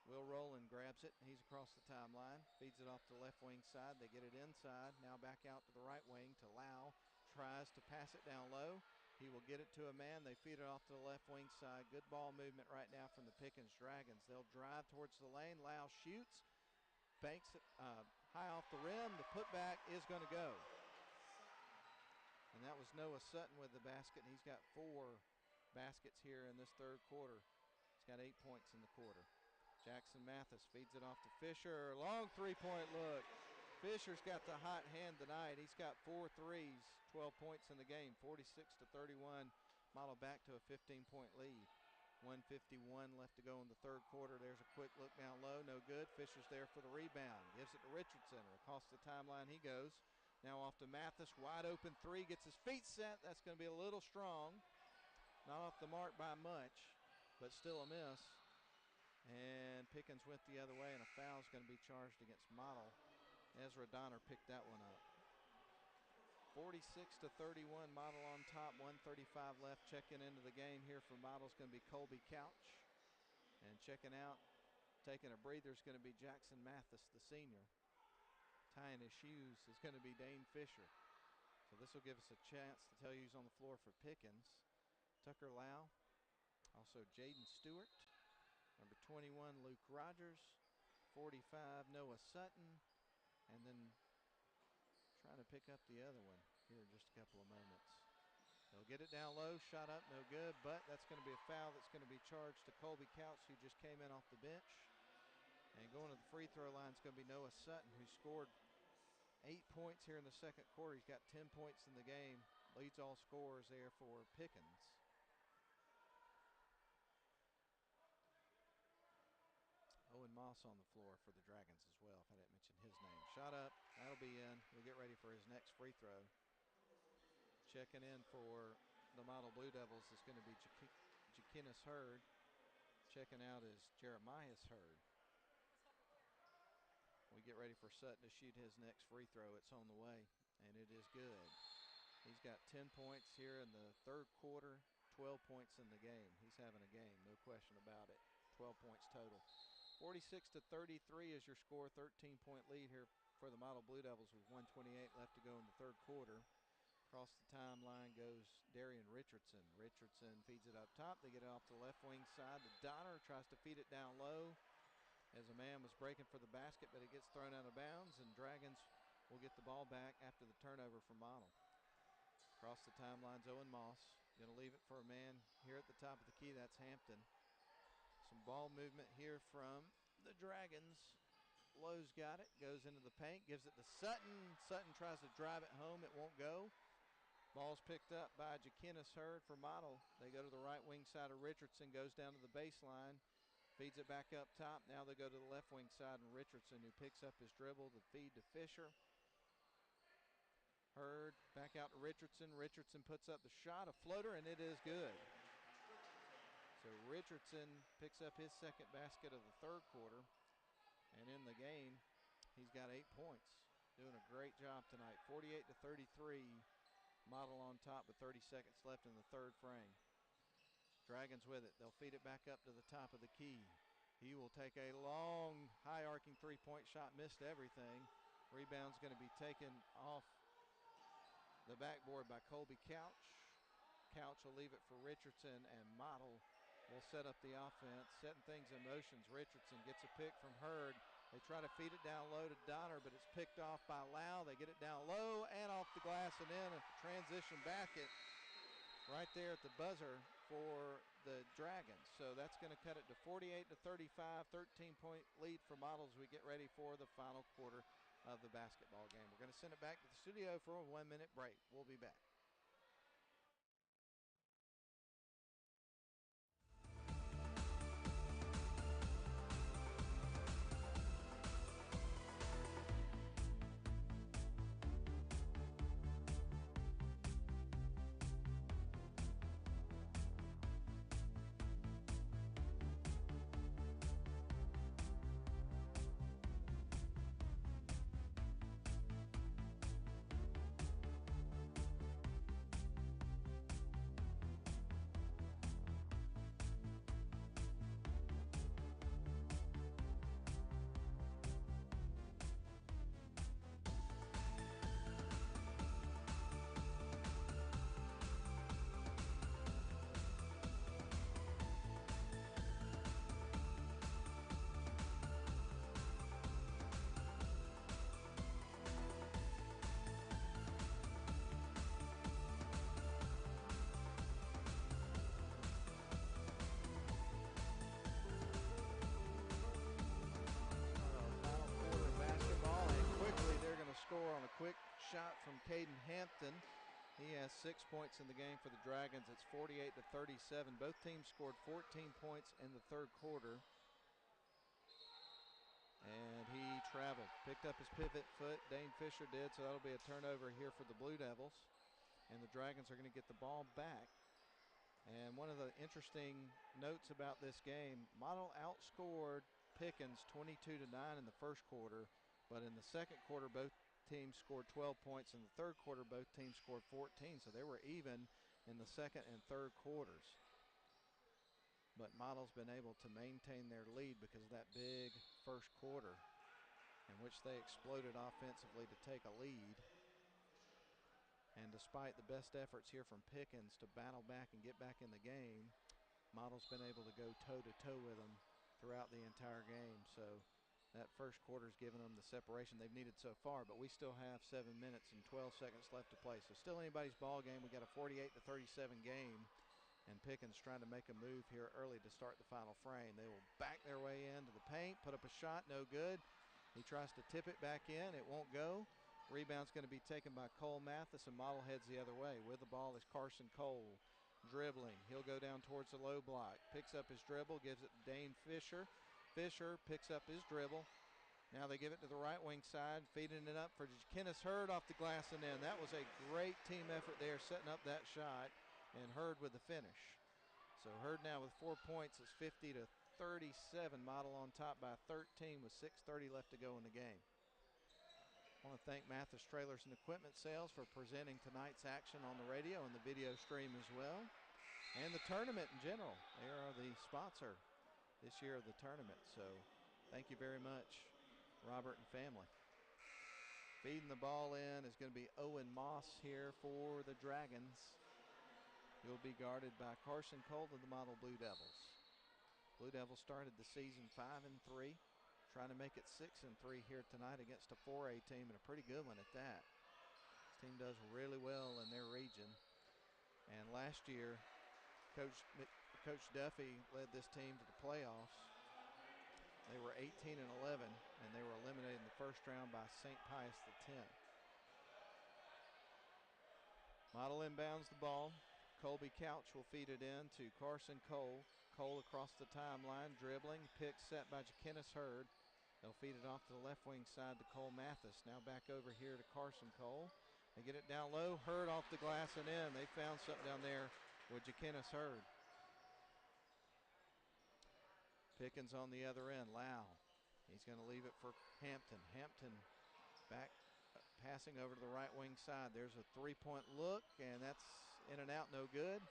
Will Rowland grabs it. He's across the timeline. Feeds it off to the left wing side. They get it inside. Now back out to the right wing to Lau. Tries to pass it down low. He will get it to a man. They feed it off to the left wing side. Good ball movement right now from the Pickens Dragons. They'll drive towards the lane. Lau shoots. Banks it high off the rim. The putback is going to go. And that was Noah Sutton with the basket. He's got 4 baskets here in this third quarter. He's got 8 points in the quarter. Jackson Mathis feeds it off to Fisher. Long three-point look. Fisher's got the hot hand tonight. He's got 4 threes, 12 points in the game, 46-31. Model back to a 15-point lead. 1:51 left to go in the third quarter. There's a quick look down low, no good. Fisher's there for the rebound. Gives it to Richardson. Across the timeline he goes. Now off to Mathis, wide open three, gets his feet set. That's going to be a little strong. Not off the mark by much, but still a miss. And Pickens went the other way, and a foul is going to be charged against Model. Ezra Donner picked that one up. 46-31, Model on top, 1:35 left. Checking into the game here for Model is going to be Colby Couch. And checking out, taking a breather is going to be Jackson Mathis, the senior. Tying his shoes is going to be Dane Fisher. So this will give us a chance to tell you who's on the floor for Pickens. Tucker Lau, also Jaden Stewart, number 21, Luke Rogers, 45, Noah Sutton, and then trying to pick up the other one here in just a couple of moments. They'll get it down low, shot up, no good, but that's going to be a foul that's going to be charged to Colby Couch, who just came in off the bench. And going to the free throw line is going to be Noah Sutton, who scored 8 points here in the second quarter. He's got 10 points in the game. Leads all scorers there for Pickens. Owen Moss on the floor for the Dragons as well, if I didn't mention his name. Shot up, that'll be in. We'll get ready for his next free throw. Checking in for the Model Blue Devils is going to be Jaquinas Hurd. Checking out is Jeremiah's Hurd. We get ready for Sutton to shoot his next free throw. It's on the way, and it is good. He's got 10 points here in the third quarter, 12 points in the game. He's having a game, no question about it. 12 points total. 46-33 is your score. 13-point lead here for the Model Blue Devils with 1:28 left to go in the third quarter. Across the timeline goes Darian Richardson. Richardson feeds it up top. They get it off the left wing side. The Donner tries to feed it down low as a man was breaking for the basket, but it gets thrown out of bounds, and Dragons will get the ball back after the turnover from Model. Across the timeline's Owen Moss. Going to leave it for a man here at the top of the key. That's Hampton. Some ball movement here from the Dragons. Lowe's got it, goes into the paint, gives it to Sutton. Sutton tries to drive it home. It won't go. Ball's picked up by Jaquinas Hurd for Model. They go to the right wing side of Richardson, goes down to the baseline, feeds it back up top. Now they go to the left wing side, and Richardson, who picks up his dribble, the feed to Fisher. Hurd back out to Richardson. Richardson puts up the shot, a floater, and it is good. So Richardson picks up his second basket of the third quarter, and in the game, he's got 8 points. Doing a great job tonight. 48-33. Model on top with 30 seconds left in the third frame. Dragons with it. They'll feed it back up to the top of the key. He will take a long, high arcing three-point shot. Missed everything. Rebound's going to be taken off the backboard by Colby Couch. Couch will leave it for Richardson, and Model will set up the offense. Setting things in motions. Richardson gets a pick from Hurd. They try to feed it down low to Donner, but it's picked off by Lau. They get it down low and off the glass and in. A transition basket right there at the buzzer for the Dragons. So that's going to cut it to 48-35, 13-point lead for Model as we get ready for the final quarter of the basketball game. We're going to send it back to the studio for a 1-minute break. We'll be back. Score on a quick shot from Caden Hampton. He has 6 points in the game for the Dragons. It's 48-37. Both teams scored 14 points in the third quarter. And he traveled, picked up his pivot foot. Dane Fisher did, so that'll be a turnover here for the Blue Devils. And the Dragons are going to get the ball back. And one of the interesting notes about this game, Model outscored Pickens 22-9 in the first quarter, but in the second quarter, both teams scored 12 points. In the third quarter, both teams scored 14, so they were even in the second and third quarters. But Model's been able to maintain their lead because of that big first quarter in which they exploded offensively to take a lead. And despite the best efforts here from Pickens to battle back and get back in the game, Model's been able to go toe-to-toe with them throughout the entire game. So that first quarter's given them the separation they've needed so far, but we still have 7 minutes and 12 seconds left to play. So still anybody's ball game. We got a 48-37 game, and Pickens trying to make a move here early to start the final frame. They will back their way into the paint, put up a shot, no good. He tries to tip it back in. It won't go. Rebound's going to be taken by Cole Mathis, and Model heads the other way. With the ball is Carson Cole, dribbling. He'll go down towards the low block. Picks up his dribble, gives it to Dane Fisher. Fisher picks up his dribble. Now they give it to the right wing side, feeding it up for Kenneth Hurd off the glass and in. That was a great team effort there, setting up that shot, and Hurd with the finish. So Hurd now with 4 points. It's 50-37. Model on top by 13 with 6:30 left to go in the game. I want to thank Mathis Trailers and Equipment Sales for presenting tonight's action on the radio and the video stream as well, and the tournament in general. They are the sponsor this year of the tournament, so thank you very much, Robert and family. Feeding the ball in is going to be Owen Moss here for the Dragons. He'll be guarded by Carson Cole of the Model Blue Devils. Blue Devils started the season 5-3. Trying to make it 6-3 here tonight against a 4A team, and a pretty good one at that. This team does really well in their region. And last year, Coach Duffy led this team to the playoffs. They were 18-11, and they were eliminated in the first round by St. Pius X. Model inbounds the ball. Colby Couch will feed it in to Carson Cole. Cole across the timeline, dribbling, pick set by Jaquennis Hurd. They'll feed it off to the left wing side to Cole Mathis. Now back over here to Carson Cole. They get it down low. Hurd off the glass and in. They found something down there with Jaquennis Hurd. Pickens on the other end. Lau. He's going to leave it for Hampton. Hampton back passing over to the right wing side. There's a three-point look, and that's in and out, no good.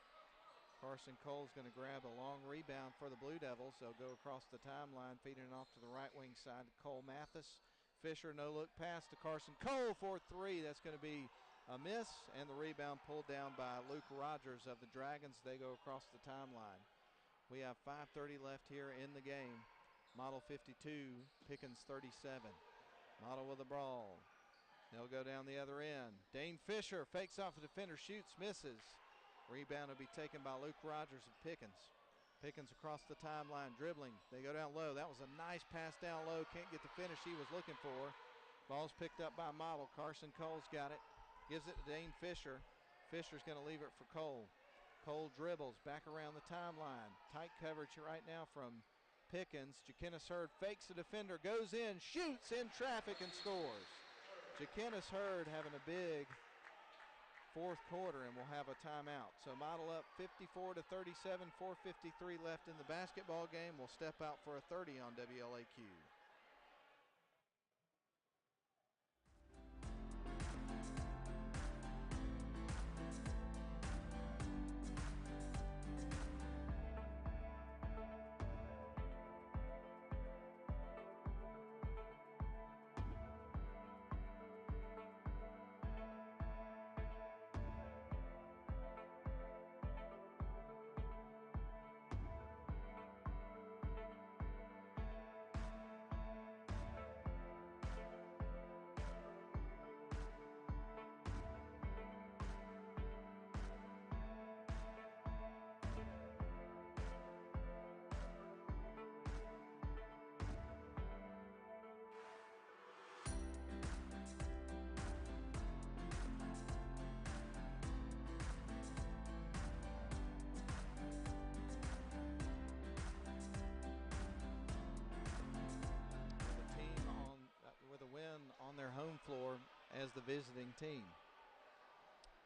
Carson Cole's going to grab a long rebound for the Blue Devils. They'll go across the timeline, feeding it off to the right wing side to Cole Mathis. Fisher, no look pass to Carson Cole for three. That's going to be a miss, and the rebound pulled down by Luke Rogers of the Dragons. They go across the timeline. We have 5:30 left here in the game. Model 52, Pickens 37. Model with the ball. They'll go down the other end. Dane Fisher fakes off the defender, shoots, misses. Rebound will be taken by Luke Rogers of Pickens. Pickens across the timeline, dribbling. They go down low. That was a nice pass down low. Can't get the finish he was looking for. Ball's picked up by Model. Carson Cole's got it. Gives it to Dane Fisher. Fisher's going to leave it for Cole. Cole dribbles back around the timeline. Tight coverage right now from Pickens. Jaquennis Hurd fakes the defender, goes in, shoots in traffic, and scores. Jaquennis Hurd having a big fourth quarter, and we'll have a timeout. So Model up 54-37, 4:53 left in the basketball game. We'll step out for a 30 on WLAQ. On their home floor as the visiting team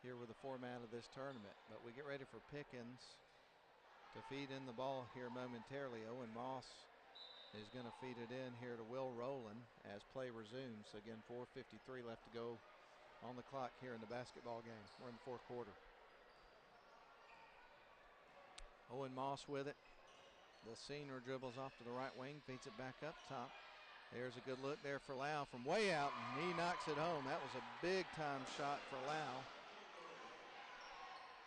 here with the format of this tournament. But we get ready for Pickens to feed in the ball here momentarily. Owen Moss is going to feed it in here to Will Rowland as play resumes. So again, 4:53 left to go on the clock here in the basketball game. We're in the fourth quarter. Owen Moss with it. The senior dribbles off to the right wing, feeds it back up top. There's a good look there for Lau from way out, and he knocks it home. That was a big-time shot for Lau.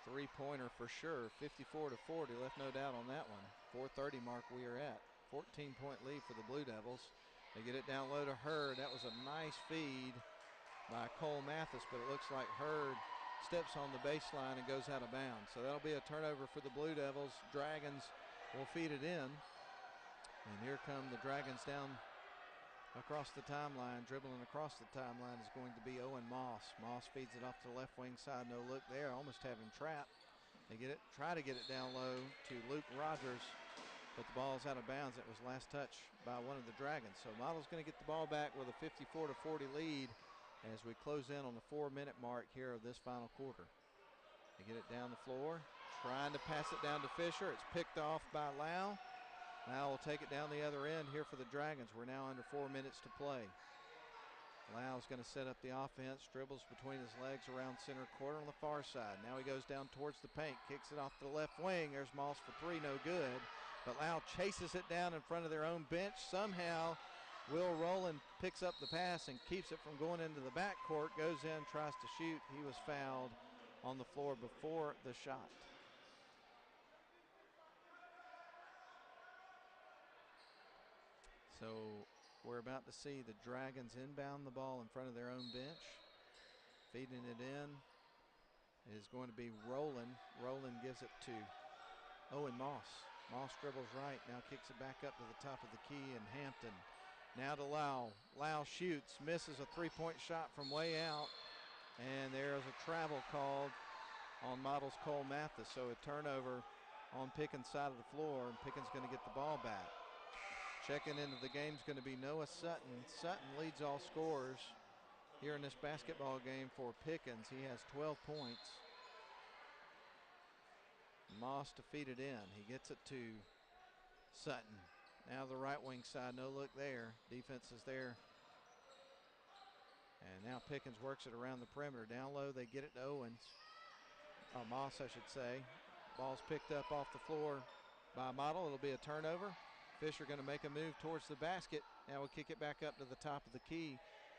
Three-pointer for sure, 54-40, left no doubt on that one. 4:30 mark we are at. 14-point lead for the Blue Devils. They get it down low to Hurd. That was a nice feed by Cole Mathis, but it looks like Hurd steps on the baseline and goes out of bounds. So that'll be a turnover for the Blue Devils. Dragons will feed it in. And here come the Dragons down Across the timeline, dribbling across the timeline is going to be Owen Moss. Moss feeds it off to the left wing side. No look there. Almost have him trapped. They get it, try to get it down low to Luke Rogers, but the ball's out of bounds. It was last touch by one of the Dragons. So Model's going to get the ball back with a 54-40 lead as we close in on the 4-minute mark here of this final quarter. They get it down the floor, trying to pass it down to Fisher. It's picked off by Lau. Lau will take it down the other end here for the Dragons. We're now under 4 minutes to play. Lau's going to set up the offense, dribbles between his legs around center court on the far side. Now he goes down towards the paint, kicks it off to the left wing. There's Moss for three, no good. But Lau chases it down in front of their own bench. Somehow Will Rowland picks up the pass and keeps it from going into the backcourt, goes in, tries to shoot. He was fouled on the floor before the shot. So we're about to see the Dragons inbound the ball in front of their own bench. Feeding it in is going to be Rowland. Rowland gives it to Owen Moss. Moss dribbles right, now kicks it back up to the top of the key, and Hampton now to Lau. Lau shoots, misses a three-point shot from way out, and there's a travel called on Models Cole Mathis. So a turnover on Pickens' side of the floor, and Pickens going to get the ball back. Checking into the game is going to be Noah Sutton. Sutton leads all scorers here in this basketball game for Pickens. He has 12 points. Moss to feed it in. He gets it to Sutton. Now the right wing side, no look there. Defense is there. And now Pickens works it around the perimeter. Down low, they get it to Owens. Or Moss, I should say. Ball's picked up off the floor by Model. It'll be a turnover. Fisher going to make a move towards the basket. Now we'll kick it back up to the top of the key.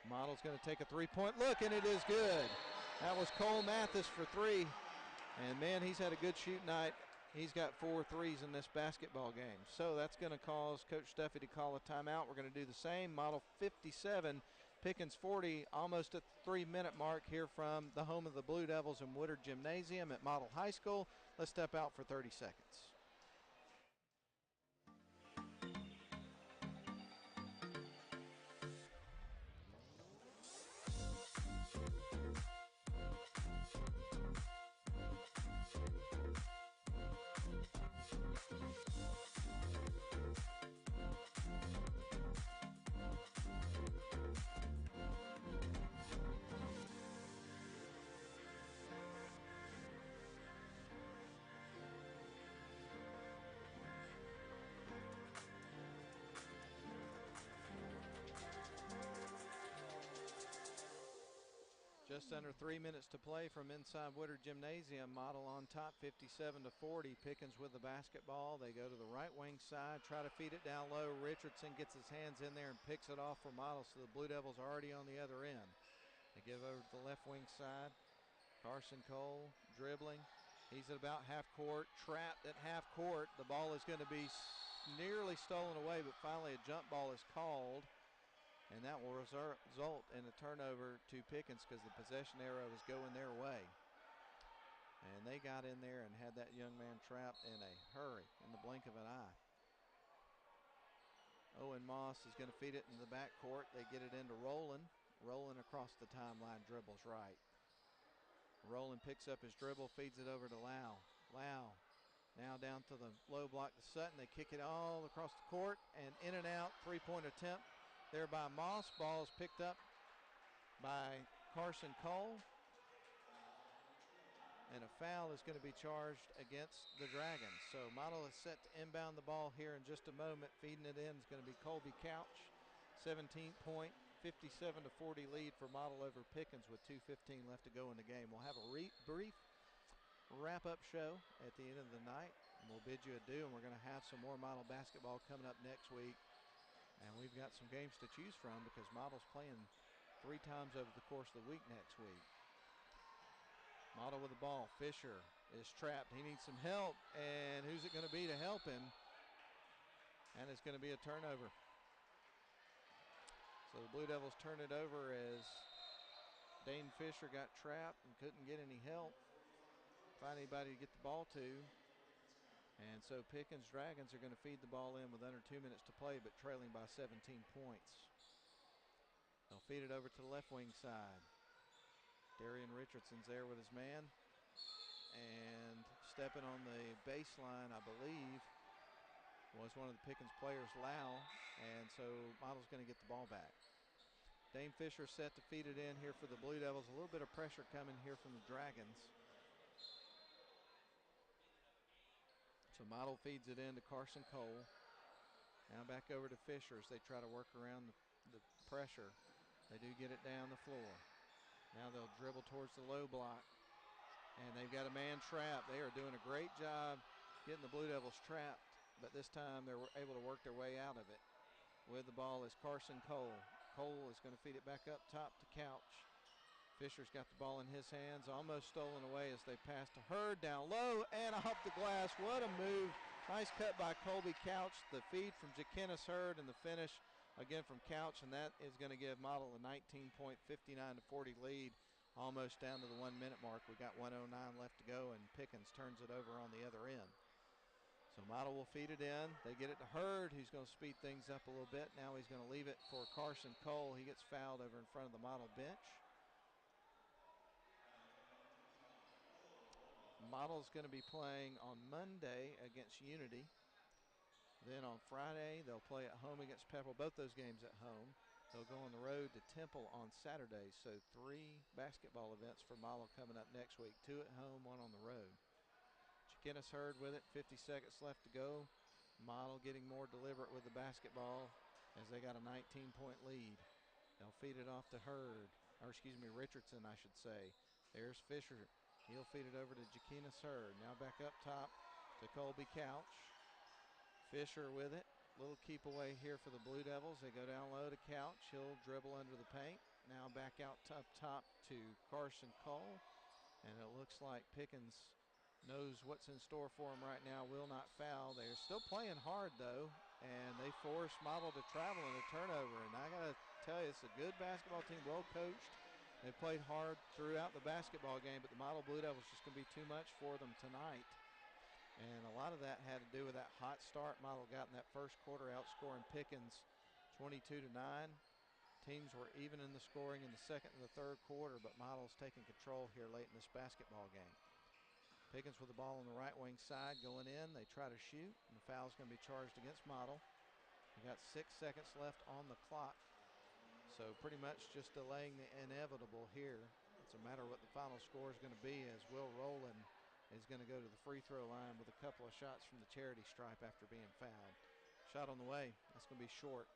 Model's going to take a three-point look, and it is good. That was Cole Mathis for three. And, man, he's had a good shoot night. He's got 4 threes in this basketball game. So that's going to cause Coach Stuffy to call a timeout. We're going to do the same. Model 57, Pickens 40, almost at the 3-minute mark here from the home of the Blue Devils in Woodard Gymnasium at Model High School. Let's step out for 30 seconds. Just under 3 minutes to play from inside Woodard Gymnasium. Model on top, 57-40. Pickens with the basketball. They go to the right wing side, try to feed it down low. Richardson gets his hands in there and picks it off for Model, so the Blue Devils are already on the other end. They give over to the left wing side. Carson Cole dribbling. He's at about half court, trapped at half court. The ball is going to be nearly stolen away, but finally a jump ball is called. And that will result in a turnover to Pickens because the possession arrow is going their way. And they got in there and had that young man trapped in a hurry, in the blink of an eye. Owen Moss is going to feed it in the backcourt. They get it into Rowland. Rowland across the timeline, dribbles right. Rowland picks up his dribble, feeds it over to Lau. Lau now down to the low block to Sutton. They kick it all across the court and in and out. Three-point attempt there by Moss. Ball is picked up by Carson Cole. And a foul is going to be charged against the Dragons. So Model is set to inbound the ball here in just a moment. Feeding it in is going to be Colby Couch. 17-point, 57-40 lead for Model over Pickens with 2:15 left to go in the game. We'll have a brief wrap-up show at the end of the night. And we'll bid you adieu, and we're going to have some more Model basketball coming up next week. And we've got some games to choose from because Model's playing 3 times over the course of the week next week. Model with the ball. Fisher is trapped. He needs some help. And who's it going to be to help him? And it's going to be a turnover. So the Blue Devils turn it over as Dane Fisher got trapped and couldn't get any help. Find anybody to get the ball to. And so Pickens Dragons are going to feed the ball in with under 2 minutes to play, but trailing by 17 points. They'll feed it over to the left wing side. Darian Richardson's there with his man. And stepping on the baseline, I believe, was one of the Pickens players, Lau. And so Model's going to get the ball back. Dane Fisher set to feed it in here for the Blue Devils. A little bit of pressure coming here from the Dragons. So Model feeds it in to Carson Cole. Now back over to Fisher as they try to work around the pressure. They do get it down the floor. Now they'll dribble towards the low block. And they've got a man trapped. They are doing a great job getting the Blue Devils trapped, but this time they're able to work their way out of it. With the ball is Carson Cole. Cole is going to feed it back up top to Couch. Fisher's got the ball in his hands, almost stolen away as they pass to Hurd down low and off the glass. What a move. Nice cut by Colby Couch. The feed from Jakenis Hurd and the finish again from Couch, and that is going to give Model a 19-point, 59-40 lead, almost down to the 1 minute mark. We got 1:09 left to go, and Pickens turns it over on the other end. So Model will feed it in. They get it to Hurd, who's going to speed things up a little bit. Now he's going to leave it for Carson Cole. He gets fouled over in front of the Model bench. Model's going to be playing on Monday against Unity. Then on Friday, they'll play at home against Pepperell. Both those games at home. They'll go on the road to Temple on Saturday. So 3 basketball events for Model coming up next week. 2 at home, 1 on the road. Jakenis Hurd with it, 50 seconds left to go. Model getting more deliberate with the basketball as they got a 19-point lead. They'll feed it off to Hurd, or excuse me, Richardson, I should say. There's Fisher. He'll feed it over to Jakenis Hurd. Now back up top to Colby Couch. Fisher with it. Little keep away here for the Blue Devils. They go down low to Couch. He'll dribble under the paint. Now back out top to Carson Cole. And it looks like Pickens knows what's in store for him right now. Will not foul. They're still playing hard, though. And they force Model to travel in a turnover. And I got to tell you, it's a good basketball team, well coached. They played hard throughout the basketball game, but the Model Blue Devils just going to be too much for them tonight. And a lot of that had to do with that hot start Model got in that first quarter, outscoring Pickens 22-9. Teams were even in the scoring in the second and the third quarter, but Model's taking control here late in this basketball game. Pickens with the ball on the right wing side going in. They try to shoot, and the foul's going to be charged against Model. We got 6 seconds left on the clock. So pretty much just delaying the inevitable here. It's a matter of what the final score is going to be, as Will Rowland is going to go to the free throw line with a couple of shots from the charity stripe after being fouled. Shot on the way. That's going to be short.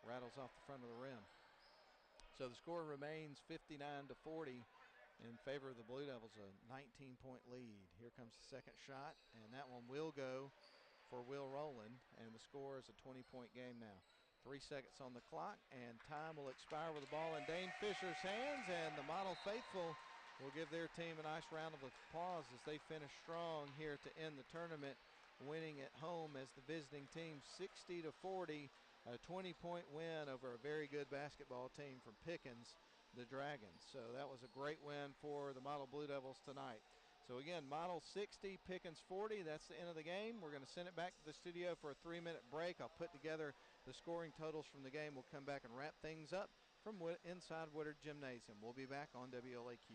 Rattles off the front of the rim. So the score remains 59-40 in favor of the Blue Devils, a 19-point lead. Here comes the second shot, and that one will go for Will Rowland, and the score is a 20-point game now. 3 seconds on the clock, and time will expire with the ball in Dane Fisher's hands, and the Model faithful will give their team a nice round of applause as they finish strong here to end the tournament, winning at home as the visiting team 60-40, a 20-point win over a very good basketball team from Pickens, the Dragons. So that was a great win for the Model Blue Devils tonight. So again, Model 60, Pickens 40. That's the end of the game. We're going to send it back to the studio for a 3-minute break. I'll put together the scoring totals from the game. We'll come back and wrap things up from inside Woodard Gymnasium. We'll be back on WLAQ.